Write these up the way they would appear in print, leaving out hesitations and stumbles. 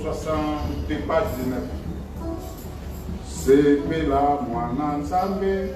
60 pages 19. C'est là, moi, ensemble.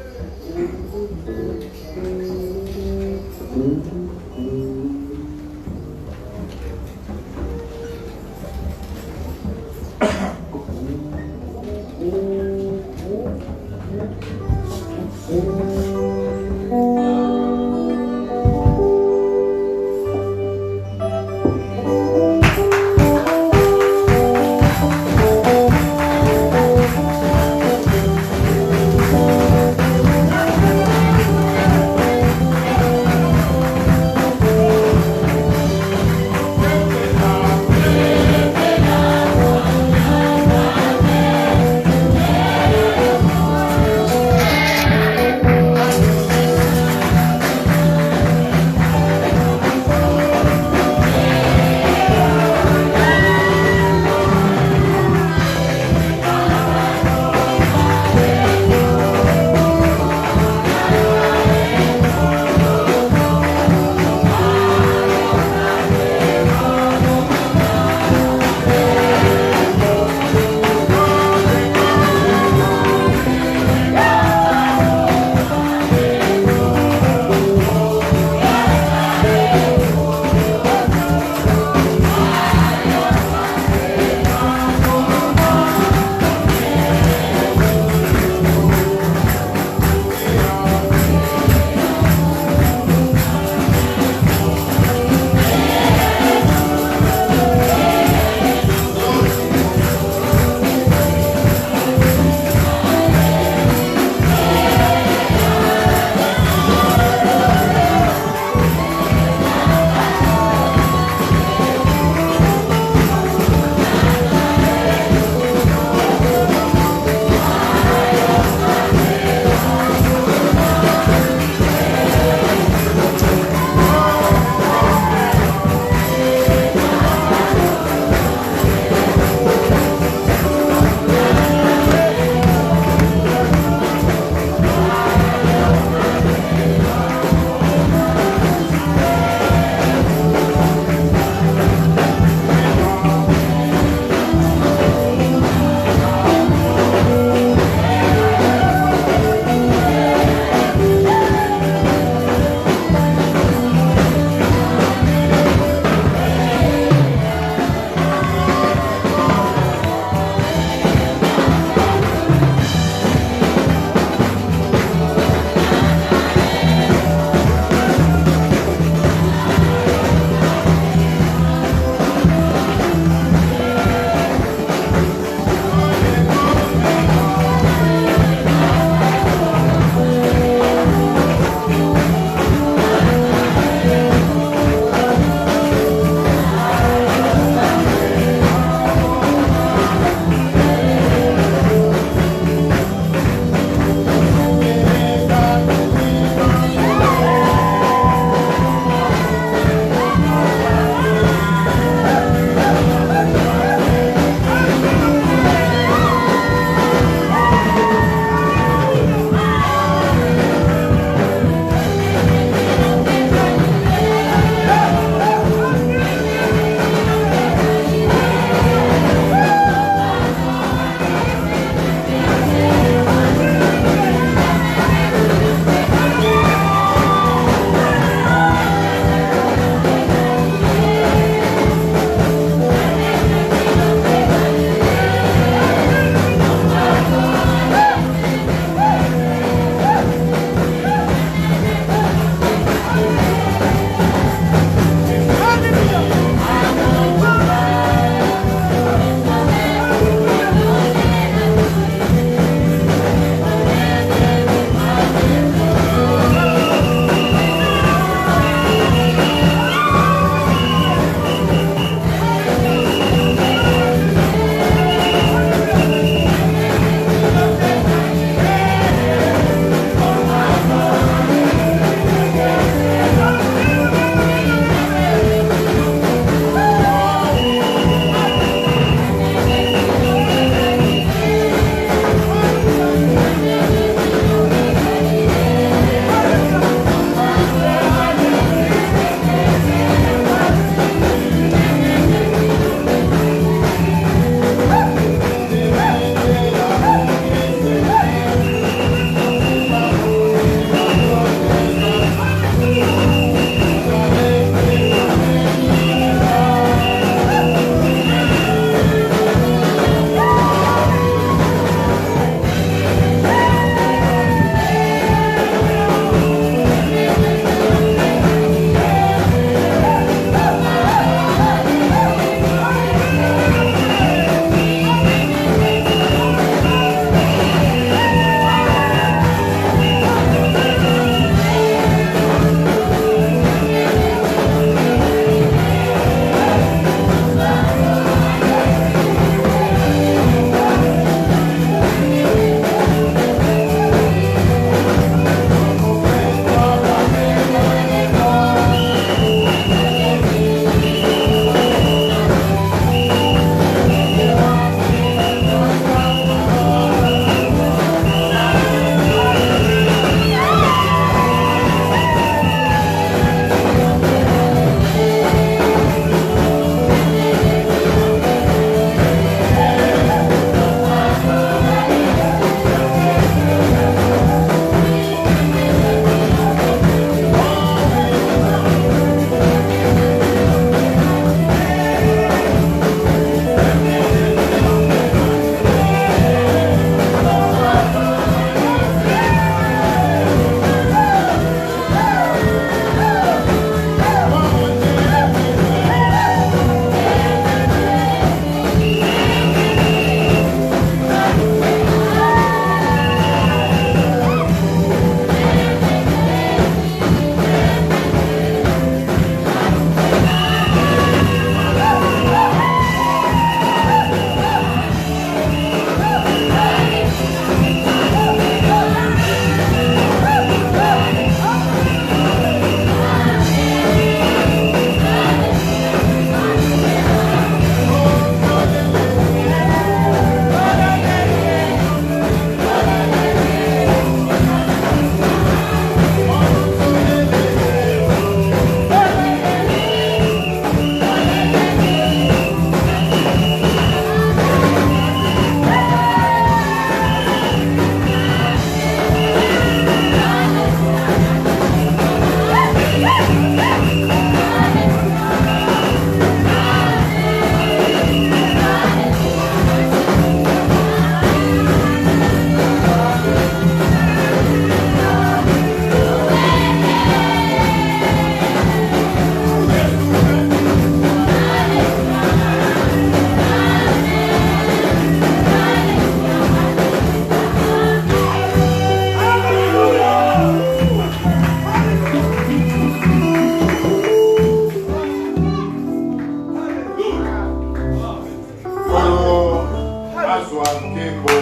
azwa nkembo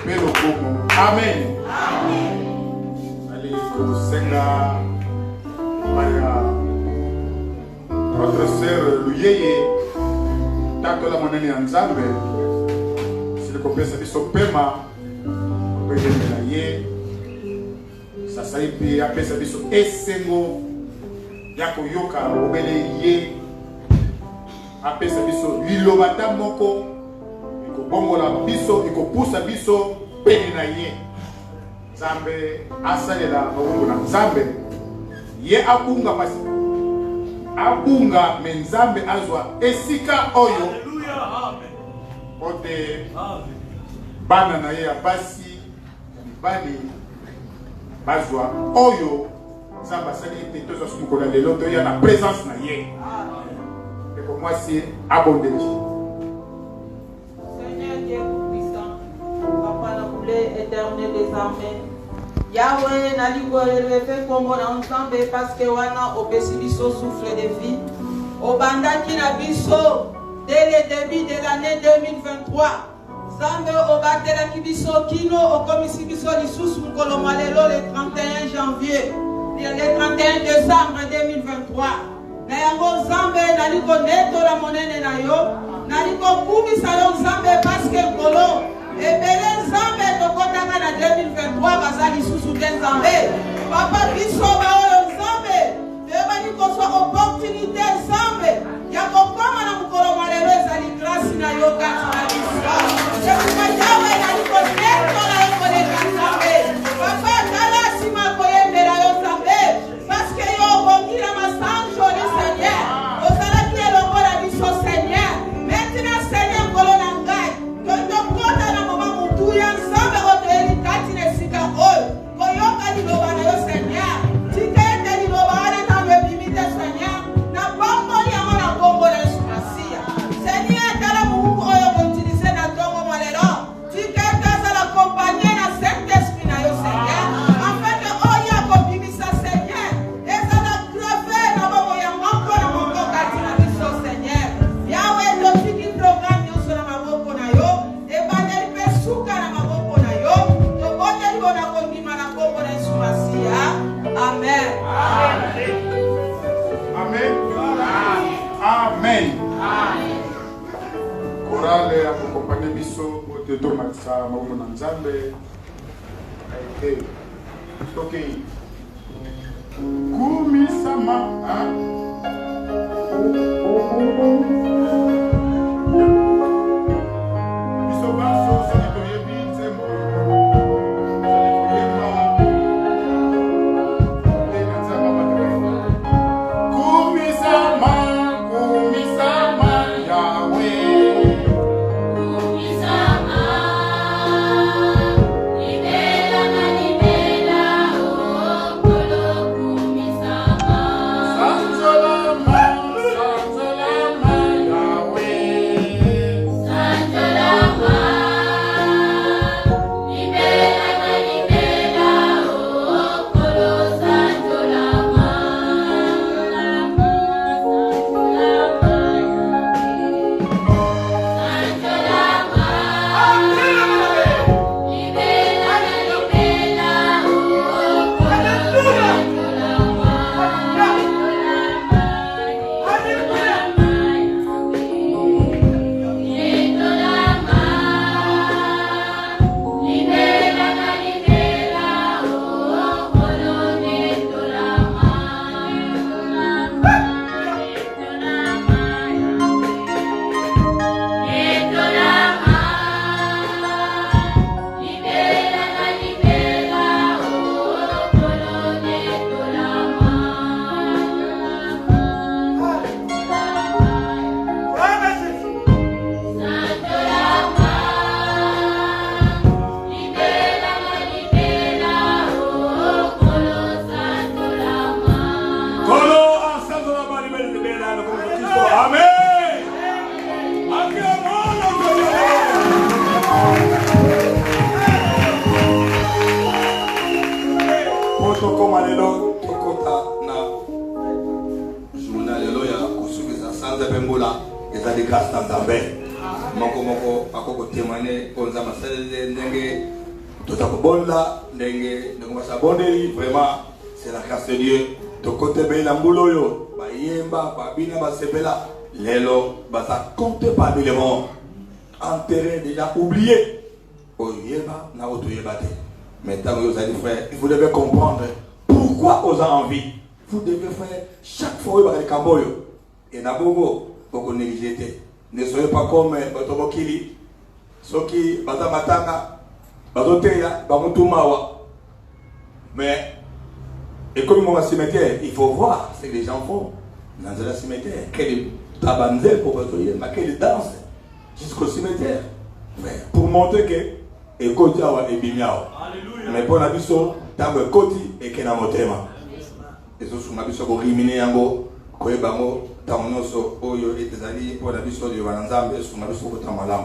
pe lokumu. Amen. Ali kosenga maya notre sœur Luyeye takola monene ya Nzambe sili kopesa biso pema obelemela ye sasa ipi apesa biso esengo ya koyoka obele ye apesa biso liloba ta moko ekobongola biso ekopusa biso pene na ye. Nzambe asalela mabongo na Nzambe ye abunga pasi abunga me Nzambe azwa esika oyo ote bana na ye ya basi ya mibali bazwa oyo Nzambe asali ete tozwa sumukolo ya lelo toya na présence na ye. Eko mwasi abondeli. Seigneur Dieu tout-puissant, Papa na boulé éternel des armées, Yahweh na ligo élevé comme on Nzambe parce que wana opesi biso souffle de vie obandaki na biso dès le début de l'année 2023. Nzambe obatelaki biso kino okomisi biso lisusu mukolo malelo le 31 janvier le 31 décembre 2023. Na yango Nzambe naliko netola monene na yo naliko kumisa yo Nzambe parce que nkolo ebele Nzambe tokotaka na 2023 bazali susu te Nzambe papa biso baoyo Nzambe ebani kozwa opportunité Nzambe ya kokoma na mukolo malelo ezali grâce na yo kati na biso sekuka yawe naliko netola yo koleka Nzambe papa tala nsima koyembela yo Nzambe parce que yo obongila masanjo ni Seigneur ozalaki elongo na biso Seigneur maintenant Seigneur nkolo na ngai tokota na mama mutuya Nzambe otoyeli kati na esika oyo koyoka liloba na yo Seigneur tika ete liloba wana ntango ebimite Seigneur na bomboli yango na kombo na Yesu Masiya Seigneur tala muhungu oyo koutilize na ntongo molelo tika ete azala kompanie na Saint-Esprit na yo Seigneur afin que oyo akobimisa Seigneur ezala grave na bomo ya moko na moko kati na biso Seigneur yawe tofiki programme nyonso na maboko na yo ebandeli mpe suka na maboko na yo tokoteli bona kondima na kombo na Yesu Masiya amen. Amen. Amen. Korale ya kukompane biso ote tomatisa mabongo na Nzambe aite toke kumisama biso baso soki toyebi nzembo moko akoko témoigner pour nzamba salele ndenge totakobola ndenge ndenge vraiment c'est la grâce de Dieu to côté bela mbuloyo bayemba babina basepela lelo basa compté parmi les morts enterré déjà oublié oyeba na otoyeba te. Maintenant vous allez frère, vous devez comprendre pourquoi vous avez envie. Vous devez faire chaque fois que vous avez camboyo et nabogo pour négliger. Ne soyez pas comme Botobokili, Soki, Batamatanga, Batoteya, Bamutumawa. Mais, et comme mon cimetière, il faut voir ce que les gens font dans le cimetière. Quelle tabanze pour Batoyer, quelle danse jusqu'au cimetière. Pour montrer que, et Kotiawa et Bimiao. Mais pour la biso, Tango Koti et Kenamotema. Et ce sont ma biso pour riminer Yango, Koebango. Tamonoso oyo etezali pour la biso de Banzambe sur ma biso kotamalam.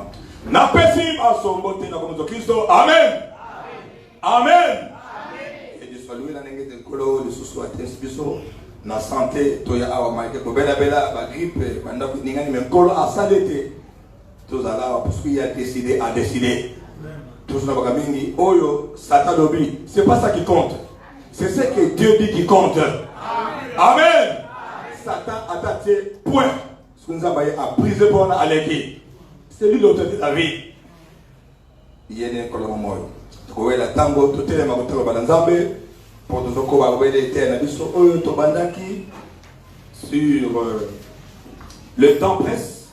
Na pesi asombote na komoto Kristo. Amen. Amen. Et de saluer la nenge de kolo de soso atens biso na santé toya awa maike ko bela bela ba grippe banda ko ningani men kolo asalete. Tous ala parce qu'il a décidé à décider. Tous na bagamingi oyo satalobi, c'est pas ça qui compte. C'est ce que Dieu dit qui compte. Amen. Satan a attaqué, point. Ce que nous avons à briser pour nous aller. C'est lui l'autorité de la vie. Il y a des colons morts. Tu vois la tango, tout est ma route à Banzambe. Pour nous avoir des terres, sur le temps presse.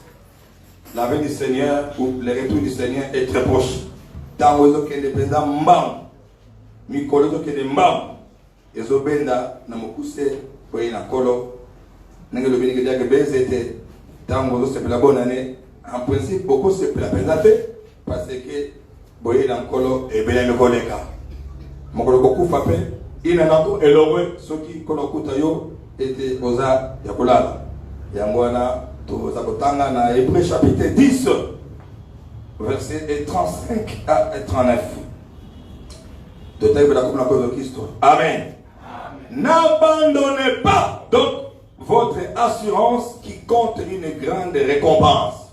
La venue du Seigneur ou le retour du Seigneur est très proche. Tango qui est le président Mbam. Mikolo qui est le Mbam. Et Zobenda, Namokuse, pour y kolo. Nous avons dit que c'est la bonne année. En principe, beaucoup se présenter parce que Boye Lankolo et Belen Koleka. Mokolo beaucoup frappé. Il y a un éloré, ceux qui Kolokutayo étaient aux arts Yakolala. Yangwana, Tozakotanga, na Hébreu chapitre 10, verset 35 à 39. De taille de la cause de Christ. Amen. N'abandonnez pas donc votre assurance qui compte une grande récompense.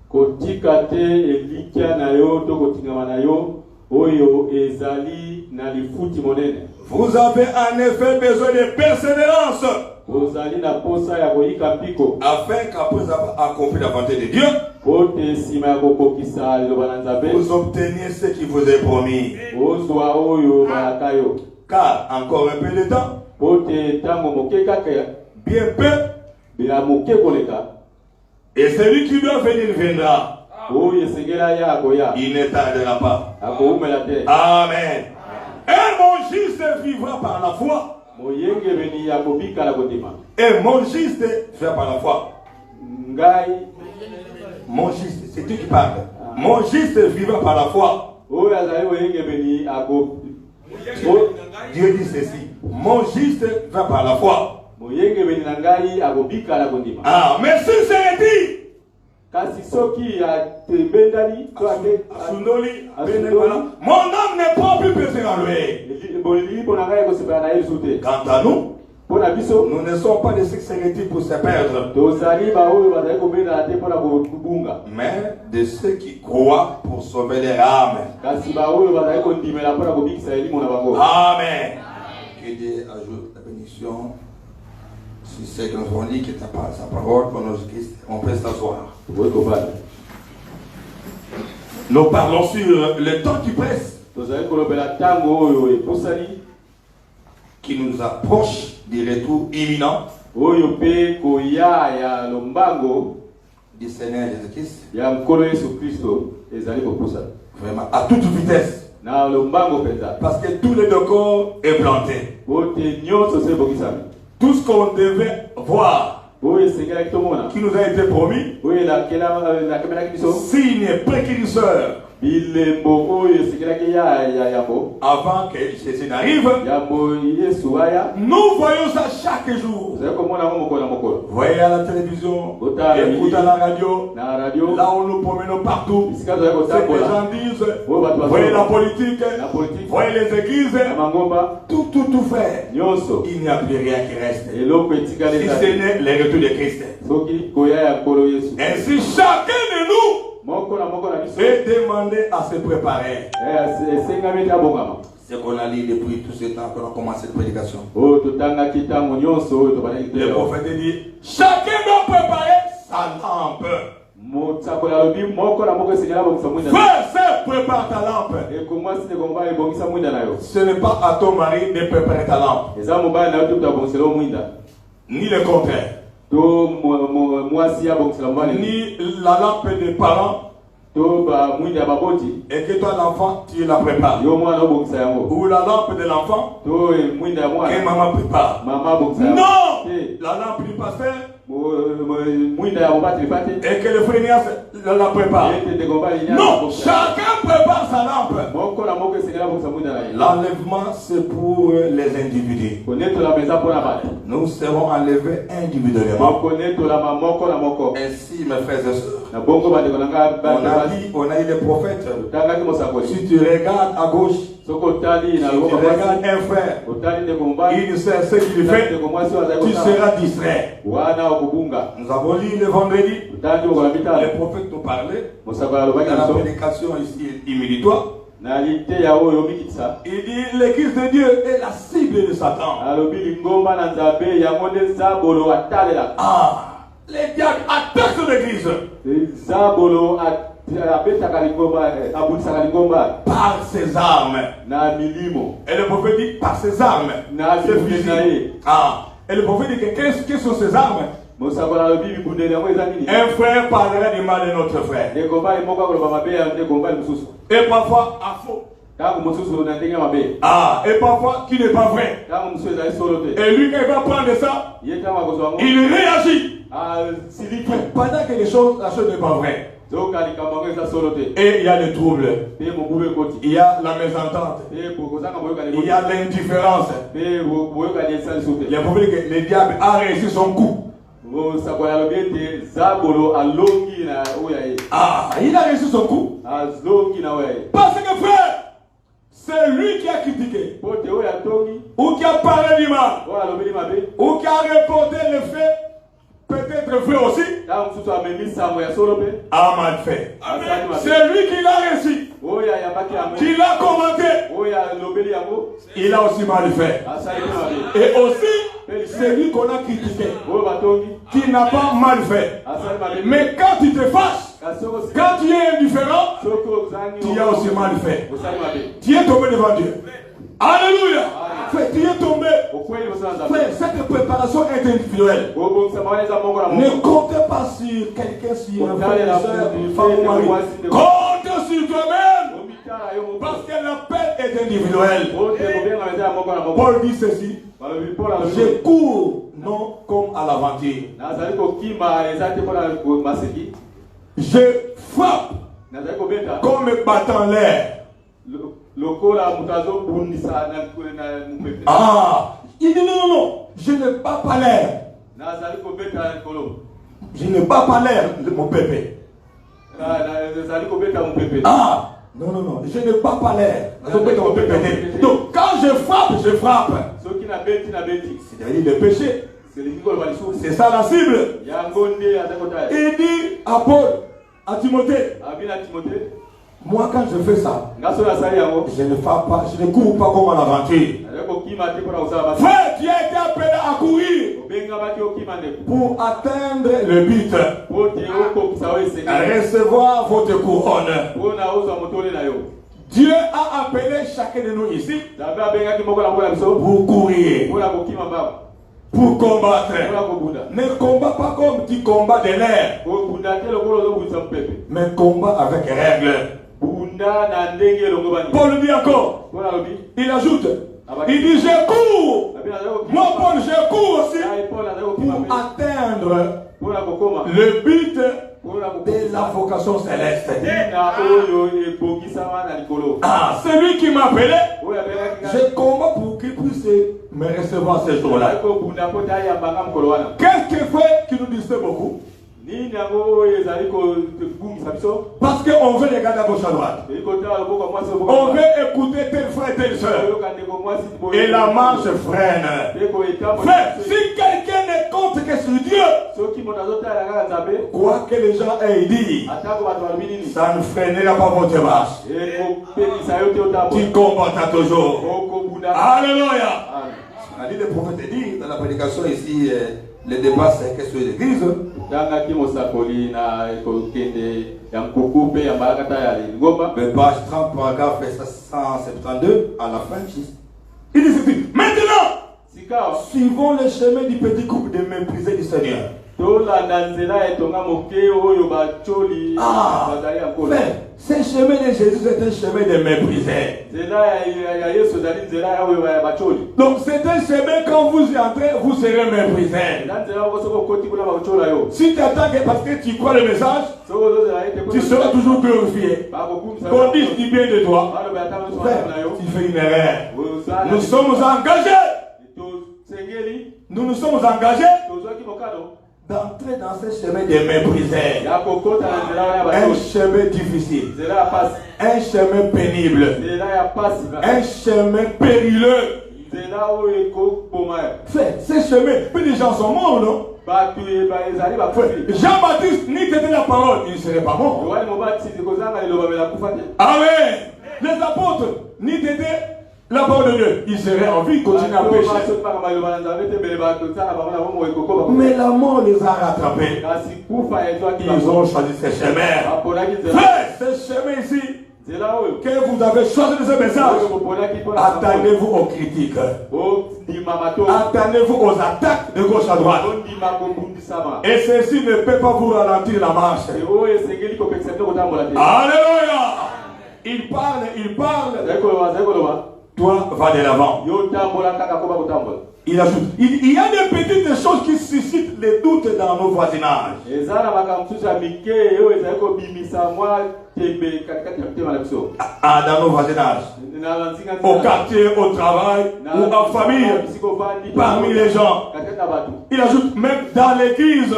Kotikate elikia na yo to kotingama na yo oyo ezali na lifuti monene. Vous avez en effet besoin de persévérance. Ozali na posa ya koyika mpiko. Afin qu'après avoir accompli la volonté de Dieu, pote sima ya kokokisa liloba na Nzambe, vous obteniez ce qui vous est promis. Ozwa oyo balaka yo. Car encore un peu de temps, pote tango moke kaka bien peu, bila moke koleka. Et celui qui doit venir viendra. Il ne tardera pas. Amen. Et mon juste vivra par la foi. Et mon juste vivra par la foi. Mon juste, c'est Dieu qui parle. Mon juste vivra par la foi. Dieu dit ceci. Mon juste vivra par la foi. Ah, mais si c'est dit, mon âme n'est pas plus pesée en lui. Quant à nous, nous ne sommes pas des sexualités pour se perdre, mais de ceux qui croient pour sauver leur âme. Amen. Que Dieu ajoute la bénédiction. Si c'est que nous avons dit que sa parole pour notre Christ, on peut s'asseoir. Nous parlons sur le temps qui presse, qui nous approche du retour imminent du Seigneur Jésus-Christ. Vraiment, à toute vitesse. Parce que tous les deux corps est planté. Tout ce qu'on devait voir, qui nous a été promis, s'il n'est précurseur, avant que Jésus n'arrive, nous voyons ça chaque jour. Vous voyez à la télévision, écoutez à la radio, là où nous promenons partout, ce que les gens disent, vous voyez la politique, vous voyez les églises, tout fait. Il n'y a plus rien qui reste. Si ce n'est le retour de Christ. Ainsi chacun de nous et demander à se préparer. C'est qu'on a lu depuis tout ce temps qu'on a commencé cette prédication. Le prophète dit, chacun doit préparer sa lampe. Frère, prépare ta lampe. Ce n'est pas à ton mari de préparer ta lampe. Ni le contraire. Ni la lampe des parents. Et que toi l'enfant tu la prépares. Ou la lampe de l'enfant que maman prépare. Non, la lampe du pasteur et que le frère la prépare. Non, chacun prépare sa lampe. L'enlèvement c'est pour les individus. Nous serons enlevés individuellement. Ainsi mes frères et sœurs, on a eu les prophètes. Si tu regardes à gauche, si tu regardes un frère, il sait ce qu'il fait, tu seras distrait. Nous avons lu le vendredi, les prophètes nous parlaient dans la prédication ici immédiatoire. Il dit l'église de Dieu est la cible de Satan. Les diables attaquent son église par ses armes. Et le prophète dit par ses armes. Et le prophète dit quelles sont ces armes? Un frère parlera du mal de notre frère. Et parfois à faux. Et parfois qui n'est pas vrai. Et lui quand il va prendre ça, il réagit. Pendant que la chose n'est pas vraie. Et il y a le trouble. Il y a la mésentente. Il y a l'indifférence. Les diables a réussi son coup. Il a réussi son coup. Parce que frère, c'est lui qui a critiqué, ou qui a parlé du mal, ou qui a reporté le fait, peut-être vrai aussi, a mal fait. C'est lui qui l'a réussi, qui l'a commenté, il a aussi mal fait. Et aussi, c'est lui qu'on a critiqué, qui n'a pas mal fait. Mais quand tu te fâches, quand tu es indifférent, tu as aussi mal fait. Tu es tombé devant Dieu. Alléluia. Frère, tu es tombé. Frère, cette préparation est individuelle. Ne comptez pas sur quelqu'un, sur un frère, une soeur, une femme ou mari. Compte sur toi-même. Parce que l'appel est individuel. Paul dit ceci. Je cours non comme à l'aventure. Je frappe comme battant l'air. Il dit non, je ne bats pas l'air. Je ne bats pas l'air, mon pépé. Non, je ne bats pas l'air. Donc quand je frappe. C'est-à-dire le péché. C'est ça la cible. Il dit à Paul, à Timothée, moi quand je fais ça, je ne frappe pas, je ne cours pas comme à l'aventure. Frère, tu as été appelé à courir pour atteindre le but, recevoir votre couronne. Dieu a appelé chacun de nous ici pour courir, pour combattre. Ne combat pas comme tu combats de l'air, mais combat avec règles. Paul dit encore, il ajoute, il dit je cours. Moi Paul, je cours aussi pour atteindre le but de la vocation céleste. C'est lui qui m'a appelé. Je combat pour qu'il puisse me recevoir ce jour-là. Qu'est-ce qu'il fait qui nous disait beaucoup? Parce qu'on veut regarder à gauche à droite. On veut écouter tel frère, telle soeur. Et la marche freine. Frère, si quelqu'un ne ne compte que sur Dieu. Quoi que les gens aient dit, ça ne freinera pas votre marche. Tu combattras toujours. Alléluia. On a dit le prophète dit dans la prédication ici, le débat c'est que sur l'église. Le page 30, paragraphe 172, à la fin, il dit ceci. Maintenant, suivons le chemin du petit groupe de méprisés du Seigneur. Ce chemin de Jésus c'est un chemin de méprisés. Donc c'est un chemin quand vous y entrez, vous serez méprisés. Si tu attends que parce que tu crois le message, tu seras toujours glorifié. Qu'on dise du bien de toi. Tu fais une erreur. Nous sommes engagés. Nous nous sommes engagés d'entrer dans ce chemin de méprisés. Un chemin difficile. Un chemin pénible. Un chemin périlleux. Ce chemin, puis les gens sont morts, non? Jean-Baptiste, ni t'étais la parole, il ne serait pas mort. Amen. Les apôtres, ni t'étais la parole de Dieu, il serait en vie, continuer à pécher. Mais la mort les a rattrapés. Ils ont choisi ce chemin. Frère, ce chemin ici, que vous avez choisi de ce message, attendez-vous aux critiques. Attendez-vous aux attaques de gauche à droite. Et ceci ne peut pas vous ralentir la marche. Alléluia. Il parle. Toi, va de l'avant. Il ajoute, il y a des petites choses qui suscitent les doutes dans nos voisinages. Dans nos voisinages. Au quartier, au travail, ou en famille, parmi les gens. Il ajoute, même dans l'église,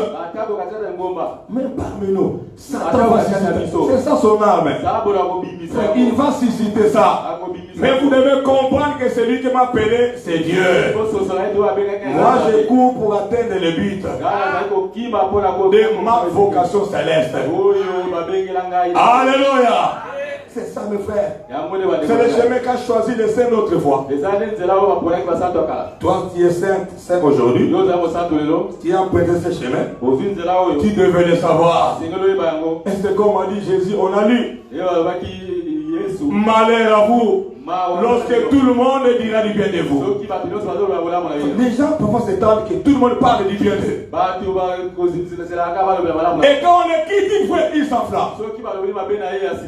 même parmi nous. C'est ça son âme. Il va susciter ça. Mais vous devez comprendre que celui qui m'a appelé, c'est Dieu. Moi, je cours pour atteindre le but de ma vocation céleste. Alléluia. C'est ça, mes frères. C'est le chemin qu'a choisi le Saint l'autre fois. Toi, tu es saint aujourd'hui. Tu as emprunté ce chemin. Tu devais le savoir. Et c'est comme a dit Jésus, on a lu. Malheur à vous lorsque tout le monde dira du bien de vous. Les gens parfois s'étonnent que tout le monde parle du bien d'eux. Et quand on est critique, ils s'enflamment.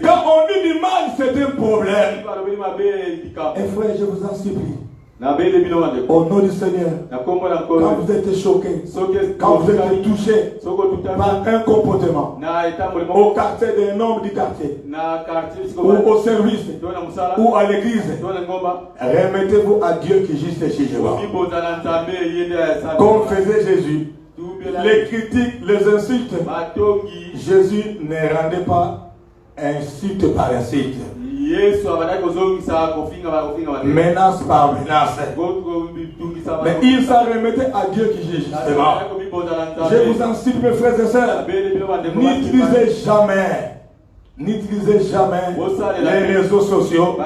Quand on dit du mal, c'est un problème. Et frère, je vous en supplie, au nom du Seigneur, quand vous êtes choqué, quand vous êtes touché par un comportement, au quartier d'un homme du quartier, ou au service, ou à l'église, remettez-vous à Dieu qui juge les jugements. Comme faisait Jésus, les critiques, les insultes, Jésus ne rendait pas insulte par insulte. Menace par menace. Mais il s'en remettait à Dieu qui juge justement. Je vous en supplie, mes frères et sœurs, n'utilisez jamais les réseaux sociaux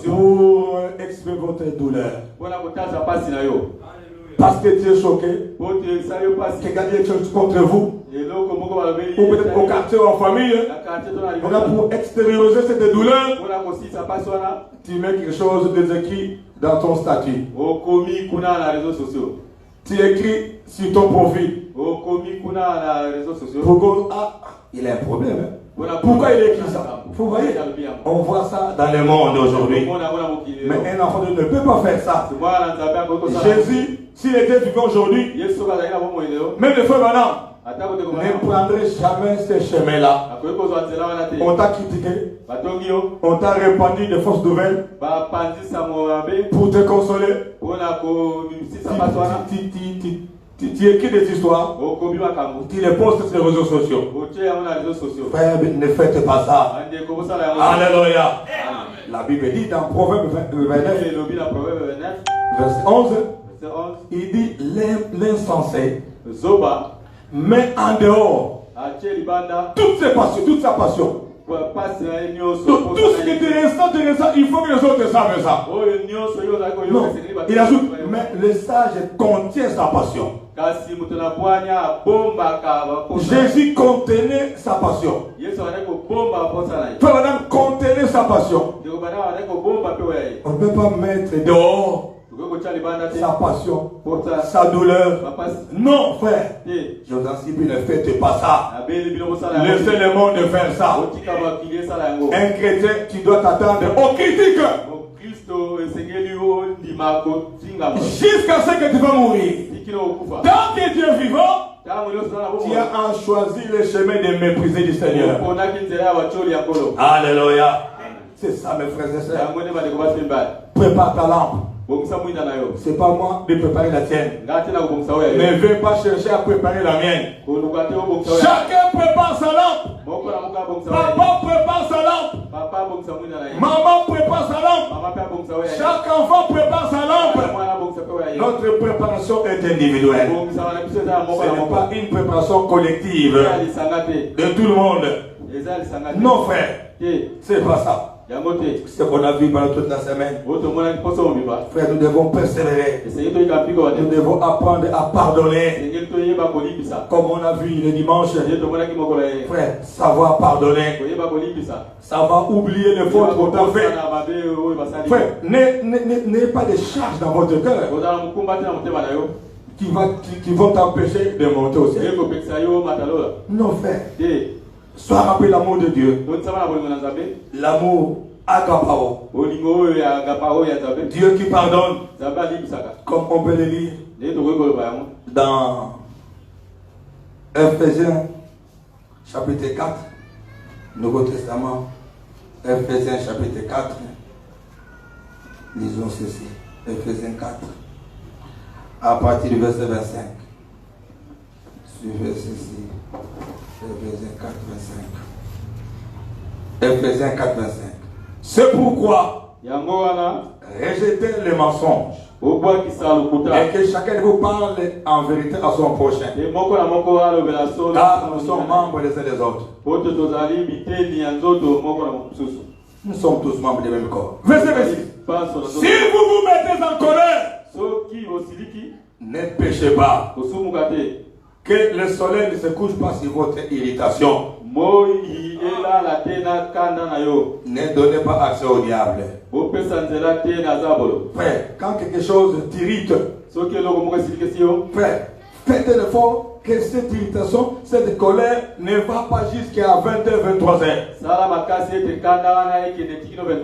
pour exprimer votre douleur. Parce que tu es choqué, que quelqu'un dit quelque chose contre vous, ou peut-être au quartier ou en famille, pour extérioriser cette douleur, tu mets quelque chose de écrit dans ton statut. Tu écris sur ton profil. Il a un problème. Pourquoi il écrit ça? Vous voyez, on voit ça dans le monde aujourd'hui. Mais un enfant ne peut pas faire ça. Jésus, s'il était vivant aujourd'hui, même les frères maintenant, ne prendrait jamais ce chemin-là. On t'a critiqué, on t'a répandu de fausses nouvelles pour te consoler. Tu écris des histoires, tu les postes sur les réseaux sociaux. Frère, ne faites pas ça. Alléluia. La Bible dit dans Proverbe 29, verset 11, il dit l'insensé Zoba. Mais en dehors, toute sa passion. Tout ce qui est intéressant, il faut que les autres savent ça. Non, il ajoute, mais le sage contient sa passion. Jésus contenait sa passion. Frère madame contenait sa passion. On ne peut pas mettre dehors sa passion, sa douleur. Non, frère. Je vous en supplie, ne faites pas ça. Laissez le monde faire ça. Un chrétien, tu dois t'attendre aux critiques. Jusqu'à ce que tu vas mourir. Tant que tu es vivant, tu as choisi le chemin de mépriser du Seigneur. Alléluia. C'est ça, mes frères et sœurs. Prépare ta lampe. C'est pas moi de préparer la tienne. Ne vais pas chercher à préparer la mienne. Chacun prépare sa lampe. Papa prépare sa lampe. Maman prépare sa lampe. Chaque enfant prépare sa lampe. Notre préparation est individuelle. Ce n'est pas une préparation collective de tout le monde. Non, frère. C'est pas ça. Ce qu'on a vu pendant toute la semaine. Frère, nous devons persévérer. Nous devons apprendre à pardonner. Comme on a vu le dimanche. Frère, savoir pardonner. Savoir oublier les fautes qu'on a fait. Frère, n'ayez pas de charge dans votre cœur qui vont t'empêcher de monter au ciel. Non, frère. Sois rappelé l'amour de Dieu. L'amour agapao. Dieu qui pardonne. Comme on peut le lire dans Ephésiens chapitre 4. Nouveau Testament. Ephésiens chapitre 4. Lisons ceci. Ephésiens 4. À partir du verset 25. Suivez ceci. Ephésiens 4, 25. Ephésiens 4, 25. C'est pourquoi rejetez les mensonges et que chacun de vous parle en vérité à son prochain. Car nous sommes membres les uns des autres. Nous sommes tous membres du même corps. Verset 26. Si vous vous mettez en colère, ne péchez pas. Que le soleil ne se couche pas sur votre irritation. Ne donnez pas accès au diable. Frère, quand quelque chose t'irrite, frère, faites l'effort que cette irritation, cette colère ne va pas jusqu'à 20h, 23h.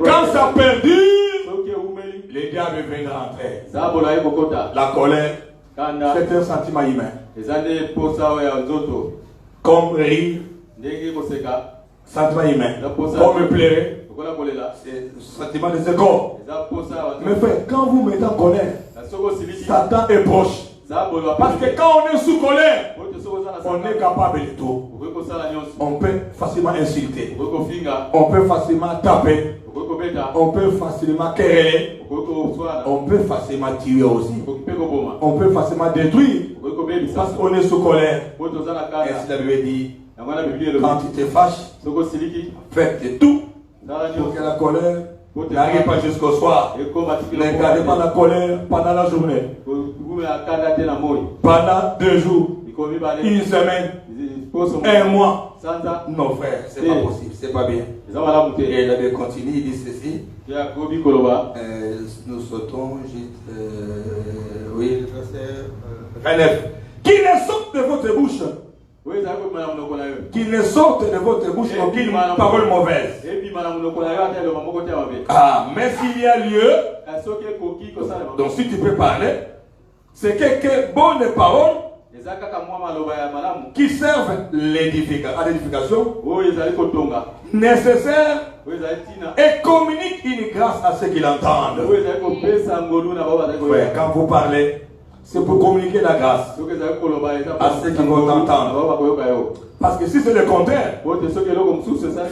Quand ça perdure, le diable vient rentrer. La colère, c'est un sentiment humain. Comme rire, sentiment humain. Comme pleurer, c'est sentiment de ce corps. Mais frère, quand vous mettez en colère, Satan est proche. Parce que quand on est sous colère, on est capable de tout. On peut facilement insulter. On peut facilement taper. On peut facilement quereller. On peut facilement tuer aussi. On peut facilement détruire. Parce qu'on est sous colère. Ainsi la Bible dit, quand tu te fâches, faites tout pour que la colère n'arrive pas jusqu'au soir. Ne gardez pas la colère pendant la journée. Pendant 2 jours, une semaine, 1 mois. Non frère, c'est pas possible, c'est pas bien. Et la Bible continue, il dit ceci. Nous sautons juste, oui, le verset 29. Qui ne sorte de votre bouche, qui ne sorte de votre bouche aucune parole mauvaise. Ah, mais s'il y a lieu, donc si tu peux parler, c'est quelques bonnes paroles qui servent à l'édification nécessaire et communiquent une grâce à ceux qui l'entendent. Ouais, quand vous parlez, c'est pour communiquer la grâce à ceux qui vont t'entendre. Parce que si c'est le contraire,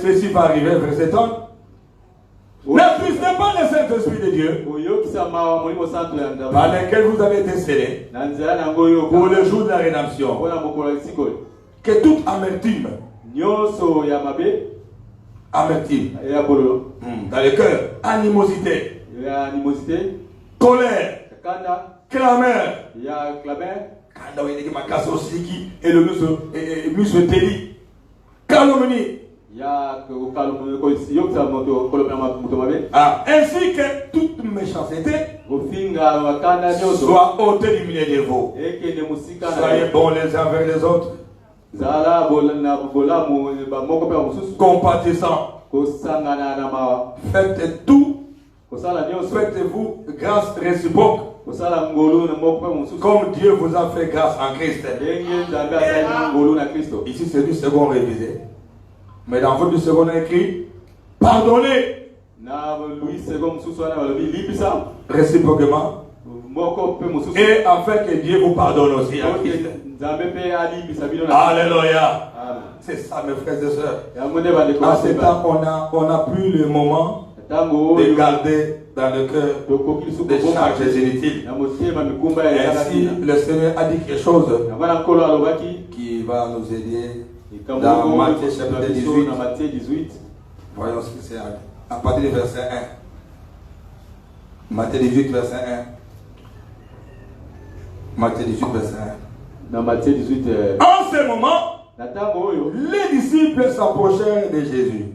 ceci va arriver, verset 30. N'attrisez pas le Saint-Esprit de Dieu, par lequel vous avez été scellés pour le jour de la rédemption. Que toute amertume, dans le cœur, animosité, colère, clameur, calomnie, ainsi que toute méchanceté soit ôtée du milieu de vous. Soyez bons les uns avec les autres, compatissants, faites tout, faites-vous grâce réciproque, comme Dieu vous a fait grâce en Christ. Ici c'est du second révisé, mais dans votre second écrit, pardonnez réciproquement, et afin que Dieu vous pardonne aussi en Christ. Alléluia. C'est ça mes frères et sœurs. À ce temps on a pris le moment de garder dans le cœur des charges inutiles. Ainsi le Seigneur a dit quelque chose qui va nous aider dans Matthieu chapitre 18. Voyons ce que c'est à partir du verset 1. Matthieu 18 verset 1. Matthieu 18 verset 1. Dans Matthieu 18 En ce moment, les disciples s'approchèrent de Jésus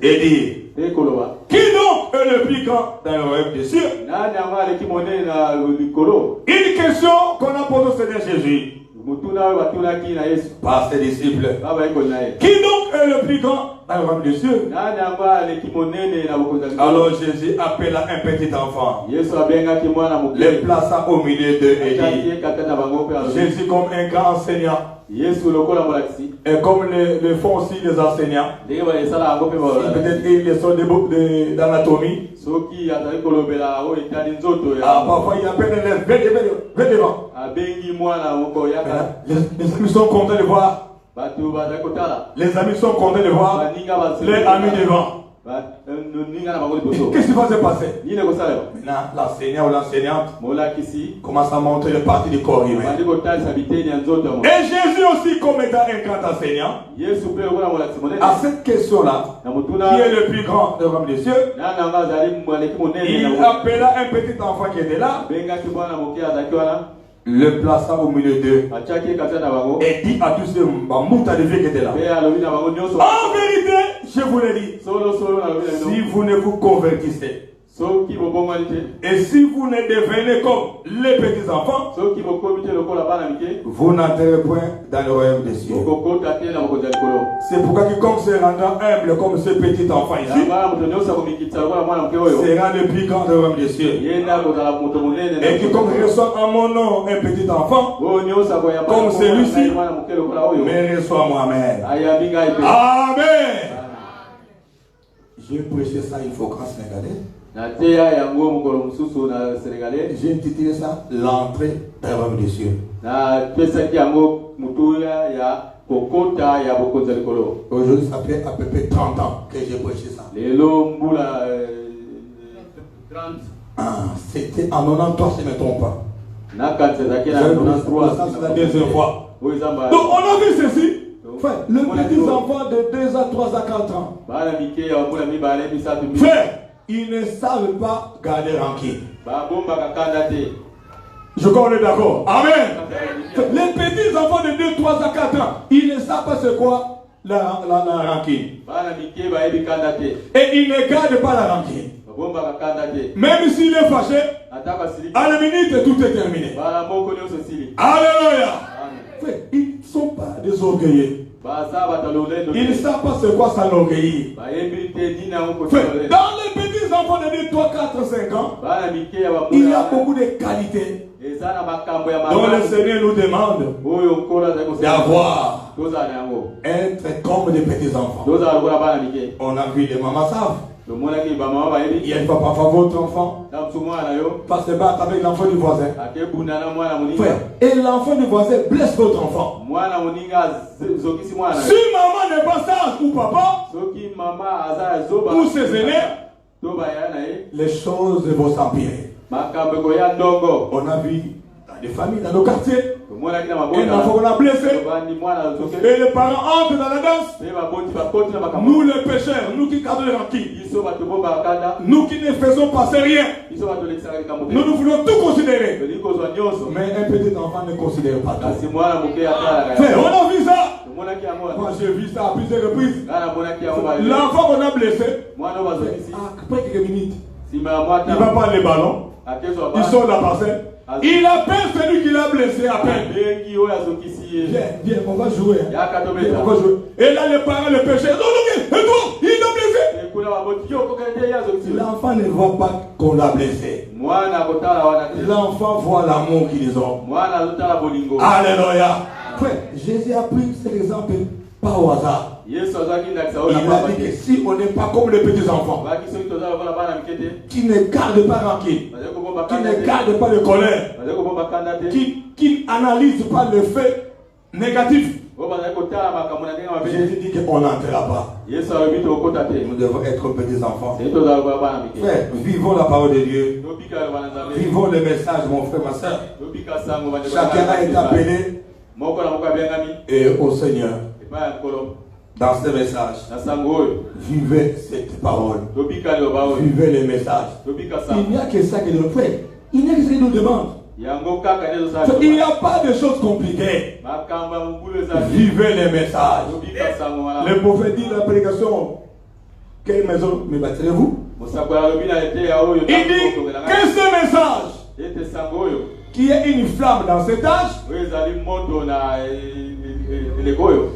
et dirent: qui donc est le plus grand dans le royaume des cieux? Une question qu'on a posée au Seigneur Jésus par ses disciples. Qui donc est le plus grand dans le royaume des cieux? Alors Jésus appela un petit enfant, les plaça au milieu d'eux et dit: Jésus comme un grand enseignant, et comme le font aussi les enseignants, peut-être ils les sont d'anatomie. Parfois il appelle les vais devant. Les amis sont contents de voir. Les amis sont contents de voir les amis devant. Qu'est-ce qui va se passer? Maintenant, l'enseignant ou l'enseignante commence à montrer le parti du corps humain. Et Jésus aussi, comme étant un grand enseignant, à cette question-là, qui est le plus grand de l'homme des cieux, il appela un petit enfant qui était là, le plaça au milieu d'eux et dit à tous ceux qui étaient là: en vérité, je vous le dis, si vous ne vous convertissez et si vous ne devenez comme les petits enfants, vous n'entrez point dans le royaume des cieux. C'est pourquoi quiconque se rendra humble comme ce petit enfant ici sera le plus grand du royaume des cieux. Et quiconque reçoit en mon nom un petit enfant comme celui-ci me reçoit moi-même. Amen. J'ai prêché ça une fois en sénégalais. J'ai intitulé ça l'entrée dans le royaume des cieux. Aujourd'hui, ça fait à peu près 30 ans que j'ai prêché ça. C'était en 93, je ne me trompe pas. C'est la deuxième fois. Donc on a vu ceci. Frère, le petit enfant de 2 à 3 à 4 ans. Frère, ils ne savent pas garder rancune. Je crois qu'on est d'accord. Amen. Les petits enfants de 2, 3 à 4 ans, ils ne savent pas c'est quoi la rancune. Et ils ne gardent pas la rancune. Même s'il est fâché, à la minute, tout est terminé. Alléluia. Frère, ils ne sont pas des orgueilleux. Ils ne savent pas c'est quoi s'enorgueillir. Dans les petits enfants de 2, 3, 4, 5 ans, il y a beaucoup de qualités dont le Seigneur nous demande d'avoir, être comme des petits enfants. On a vu les mamans savent. Il y a une fois parfois votre enfant passe se battre avec l'enfant du voisin. Frère, et l'enfant du voisin blesse votre enfant. Si maman n'est pas sage ou papa, ou ses aînés, les choses vont s'empirer. On a vu dans des familles, dans nos quartiers, un enfant qu'on a blessé, et les parents entrent dans la danse. Nous les pécheurs, nous qui gardons les rancunes, nous qui ne faisons passer rien, nous voulons tout considérer. Mais un petit enfant ne considère pas tout. On a vu ça. Moi j'ai vu ça à plusieurs reprises. L'enfant qu'on a blessé, après quelques minutes, il va prendre les ballons, il sort de la parcelle. Il appelle celui qui l'a blessé à peine. Viens, on va jouer. On va jouer. Et là, les parents, le pécheur, non, et toi, il l'a blessé. L'enfant ne voit pas qu'on l'a blessé. L'enfant voit l'amour qu'ils ont. Alléluia. Frère, Jésus a pris cet exemple pas au hasard. Il a dit que si on n'est pas comme les petits enfants, qui ne gardent pas rancune, qui ne gardent pas de colère, qui n'analysent pas le fait négatif, Jésus dit qu'on n'entrera pas. Nous devons être petits enfants. Frère, vivons la parole de Dieu. Vivons le message, mon frère, ma soeur. Chacun a été appelé et au Seigneur. Dans ce message, vivez cette parole. Vivez les messages. Il n'y a que ça que nous faisons. Il n'y a que ça que nous demande. Il n'y a pas de choses compliquées. Vivez les messages. Le prophète dit dans la prédication, quelle maison me bâtirez-vous? Il dit que ce message, qui est une flamme dans cet âge,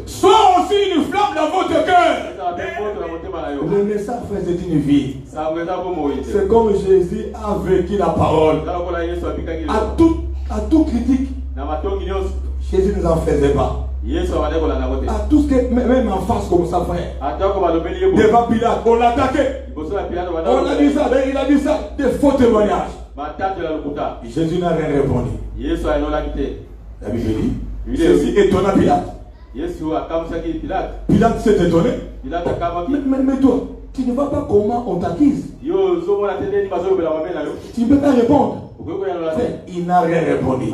soit aussi une flamme dans votre cœur. Le message, frère, c'est une vie. C'est comme Jésus a vécu la parole. À tout critique, Jésus ne nous en faisait pas. À tout ce que, même en face comme ça, frère. Devant Pilate, on l'attaquait. On a dit ça, il a dit ça, des faux témoignages. Jésus n'a rien répondu. La Bible dit, Jésus étonna Pilate. Pilate s'est étonné. Mais toi, tu ne vois pas comment on t'accuse. Tu ne peux pas répondre. Il n'a rien répondu.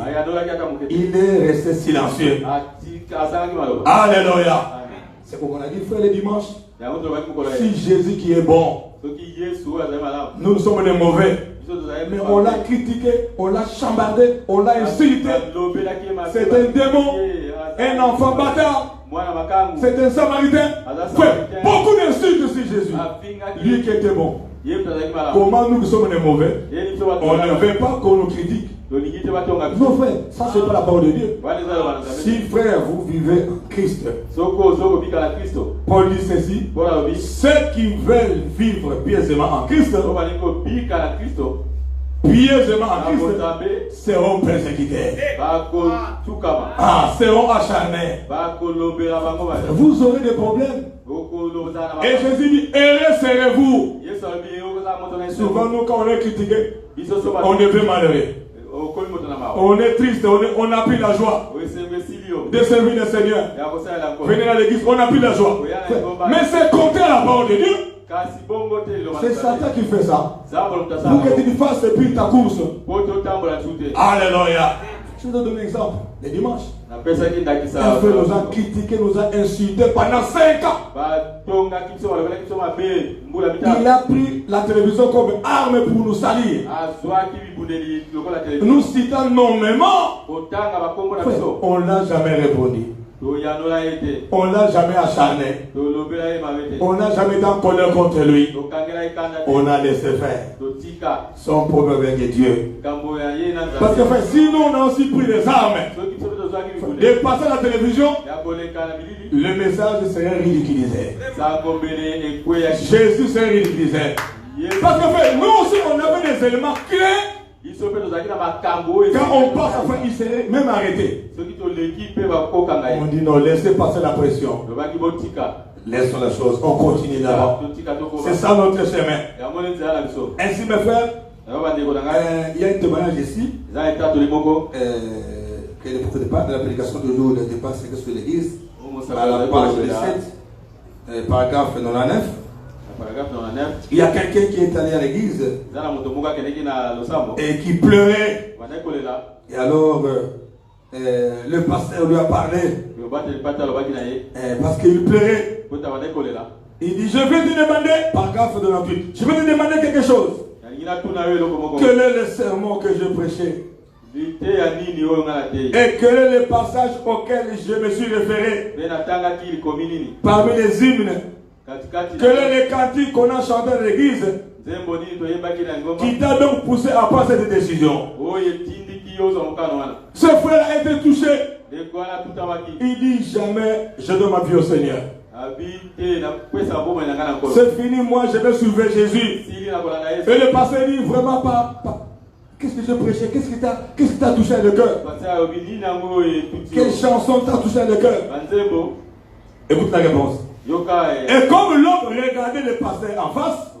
Il est resté silencieux. Alléluia. C'est comme on a dit, frère, le dimanche. Si Jésus qui est bon, nous sommes des mauvais. Mais on l'a critiqué, on l'a chambardé, on l'a insulté. C'est un démon, un enfant bâtard. C'est un samaritain. Beaucoup d'insultes sur Jésus. Lui qui était bon. Comment nous sommes les mauvais? On ne veut pas qu'on nous critique. Non frère, ça c'est pas la parole de Dieu. Si frère vous vivez en Christ, Paul dit ceci, ceux qui veulent vivre pieusement en Christ, seront persécutés. Seront acharnés. Vous aurez des problèmes. Et Jésus dit, heureux serez-vous. Souvent nous quand on est critiqué, on devient malheureux. On est triste, on n'a plus la joie de servir le Seigneur. Venir à l'église, on n'a plus la joie. Mais c'est contre la parole de Dieu. C'est Satan qui fait ça. Pour que tu fasses et puis ta course. Alléluia. Je vais te donner un exemple. Le dimanche, un frère nous a critiqué, nous a insulté pendant 5 ans. Il a pris la télévision comme arme pour nous salir. Nous citant nommément, on n'a jamais répondu. On n'a jamais acharné. On n'a jamais été en colère contre lui. On a laissé faire. Son problème avec Dieu. Parce que sinon on a aussi pris des armes. De passer à la télévision, le message serait ridiculisé. Jésus serait ridiculisé. Parce que nous aussi on avait des éléments clés. Quand on passe à faire, il serait même arrêté. On dit non, laissez passer la pression. Laissons la chose, on continue d'abord. C'est ça notre chemin. Ainsi mes frères, il y a un témoignage ici que le prophète parle de la prédication de nous, le départ c'est que sur l'église, à la page 7. paragraphe 99. Paragraphe 99. Il y a quelqu'un qui est allé à l'église Zana motomuka keneki na losambo. et qui pleurait. Wanakolela. Et alors, le pasteur lui a parlé parce qu'il pleurait. Il dit, je vais te demander, paragraphe 98, je vais te demander quelque chose. Quel est le sermon que je prêchais? Et quel est le passage auquel je me suis référé parmi les hymnes? Quel est le cantique qu'on a chanté à l'église qui t'a donc poussé à prendre cette décision? Ce frère a été touché. Il dit, jamais je donne ma vie au Seigneur. C'est fini, moi je vais suivre Jésus. Et le pasteur dit, vraiment pas. Qu'est-ce que je prêchais? Qu'est-ce qui t'a touché le cœur? Quelle chanson t'a touché le cœur? Écoute la réponse. Et comme l'homme regardait le pasteur en face,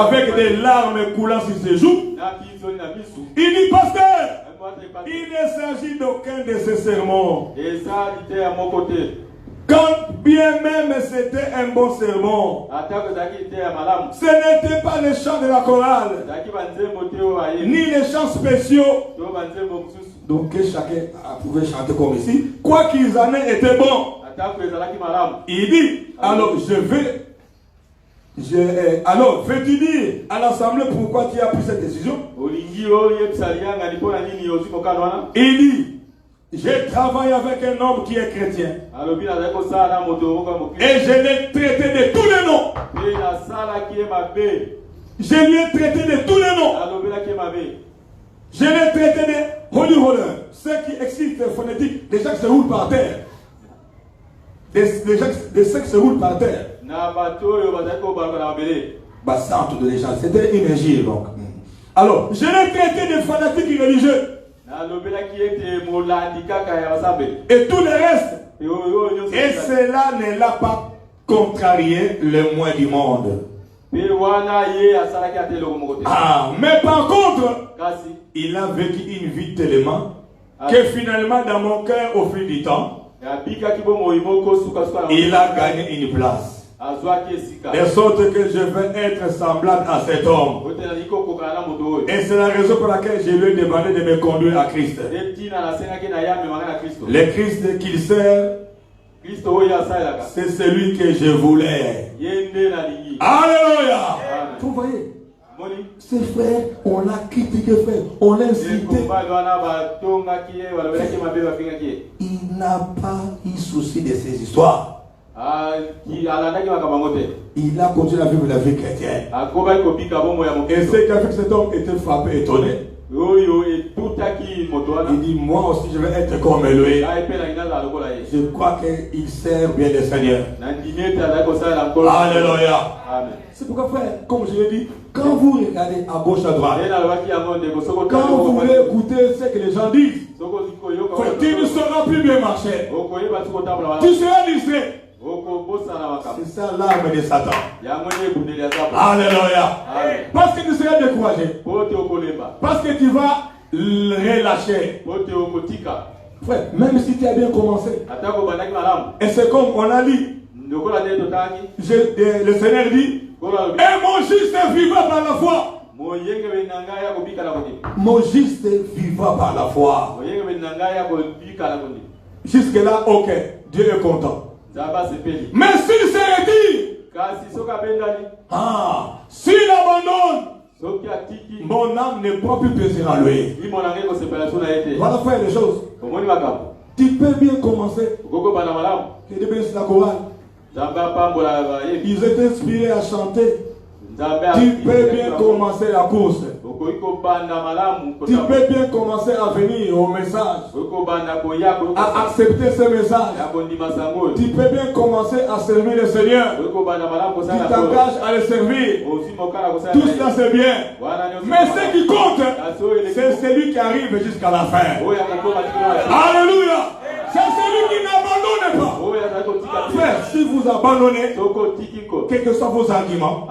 avec des larmes coulant sur ses joues, il dit, pasteur, il ne s'agit d'aucun de ces sermons. Quand bien même c'était un bon sermon, ce n'était pas le chant de la chorale, ni les chants spéciaux. Donc que chacun pouvait chanter comme ici. Quoi qu'ils en aient été bons. Il dit, alors alors, veux-tu dire à l'assemblée pourquoi tu as pris cette décision? Il dit, j'ai travaillé avec un homme qui est chrétien. Et je l'ai traité de tous les noms. Je lui ai traité de tous les noms. Je l'ai traité de holy roller. Ceux qui excitent phonétique, des gens qui se roulent par terre. Des ceux qui se roulent par terre. C'était une injure donc. Alors, je l'ai traité de fanatiques religieux. Et tout le reste. Et cela ne l'a pas contrarié le moins du monde. Ah, mais par contre, il a vécu une vie tellement que finalement dans mon cœur au fil du temps, il a gagné une place. De sorte que je veux être semblable à cet homme. Et c'est la raison pour laquelle je lui ai demandé de me conduire à Christ. Le Christ qu'il sert, c'est celui que je voulais. Alléluia. Vous voyez, ces frères, on l'a critiqué, frère, on l'a incité. Il n'a pas eu souci de ces histoires. Il a continué à vivre la vie chrétienne. Et ce qui a fait que cet homme était frappé, étonné. Il dit, moi aussi je vais être comme lui. Je crois qu'il sert bien le Seigneur. Alléluia. C'est pourquoi, frère, comme je l'ai dit, quand vous regardez à gauche, à droite, quand vous voulez écouter ce que les gens disent, frère, tu ne sauras plus bien marcher. Tu seras distrait. C'est ça l'arme de Satan. Alléluia. Parce que tu seras découragé. Parce que tu vas relâcher. Frère, même si tu as bien commencé. Et c'est comme on a dit. Le Seigneur dit, et mon juste vivra par la foi. Mon juste vivra par la foi. Jusque là, ok, Dieu est content. Mais s'il se retire, s'il abandonne, mon âme ne prend plus plaisir à lui. Voilà faire les choses. Tu peux bien commencer. La chorale. Ils étaient inspirés à chanter. Tu peux bien commencer la course. Tu peux bien commencer à venir au message, à accepter ce message. Tu peux bien commencer à servir le Seigneur. Tu t'engages à le servir. Tout cela c'est bien. Mais ce qui compte, c'est celui qui arrive jusqu'à la fin. Alléluia. C'est celui qui n'abandonne pas. Frère, si vous abandonnez, quels que soient vos arguments,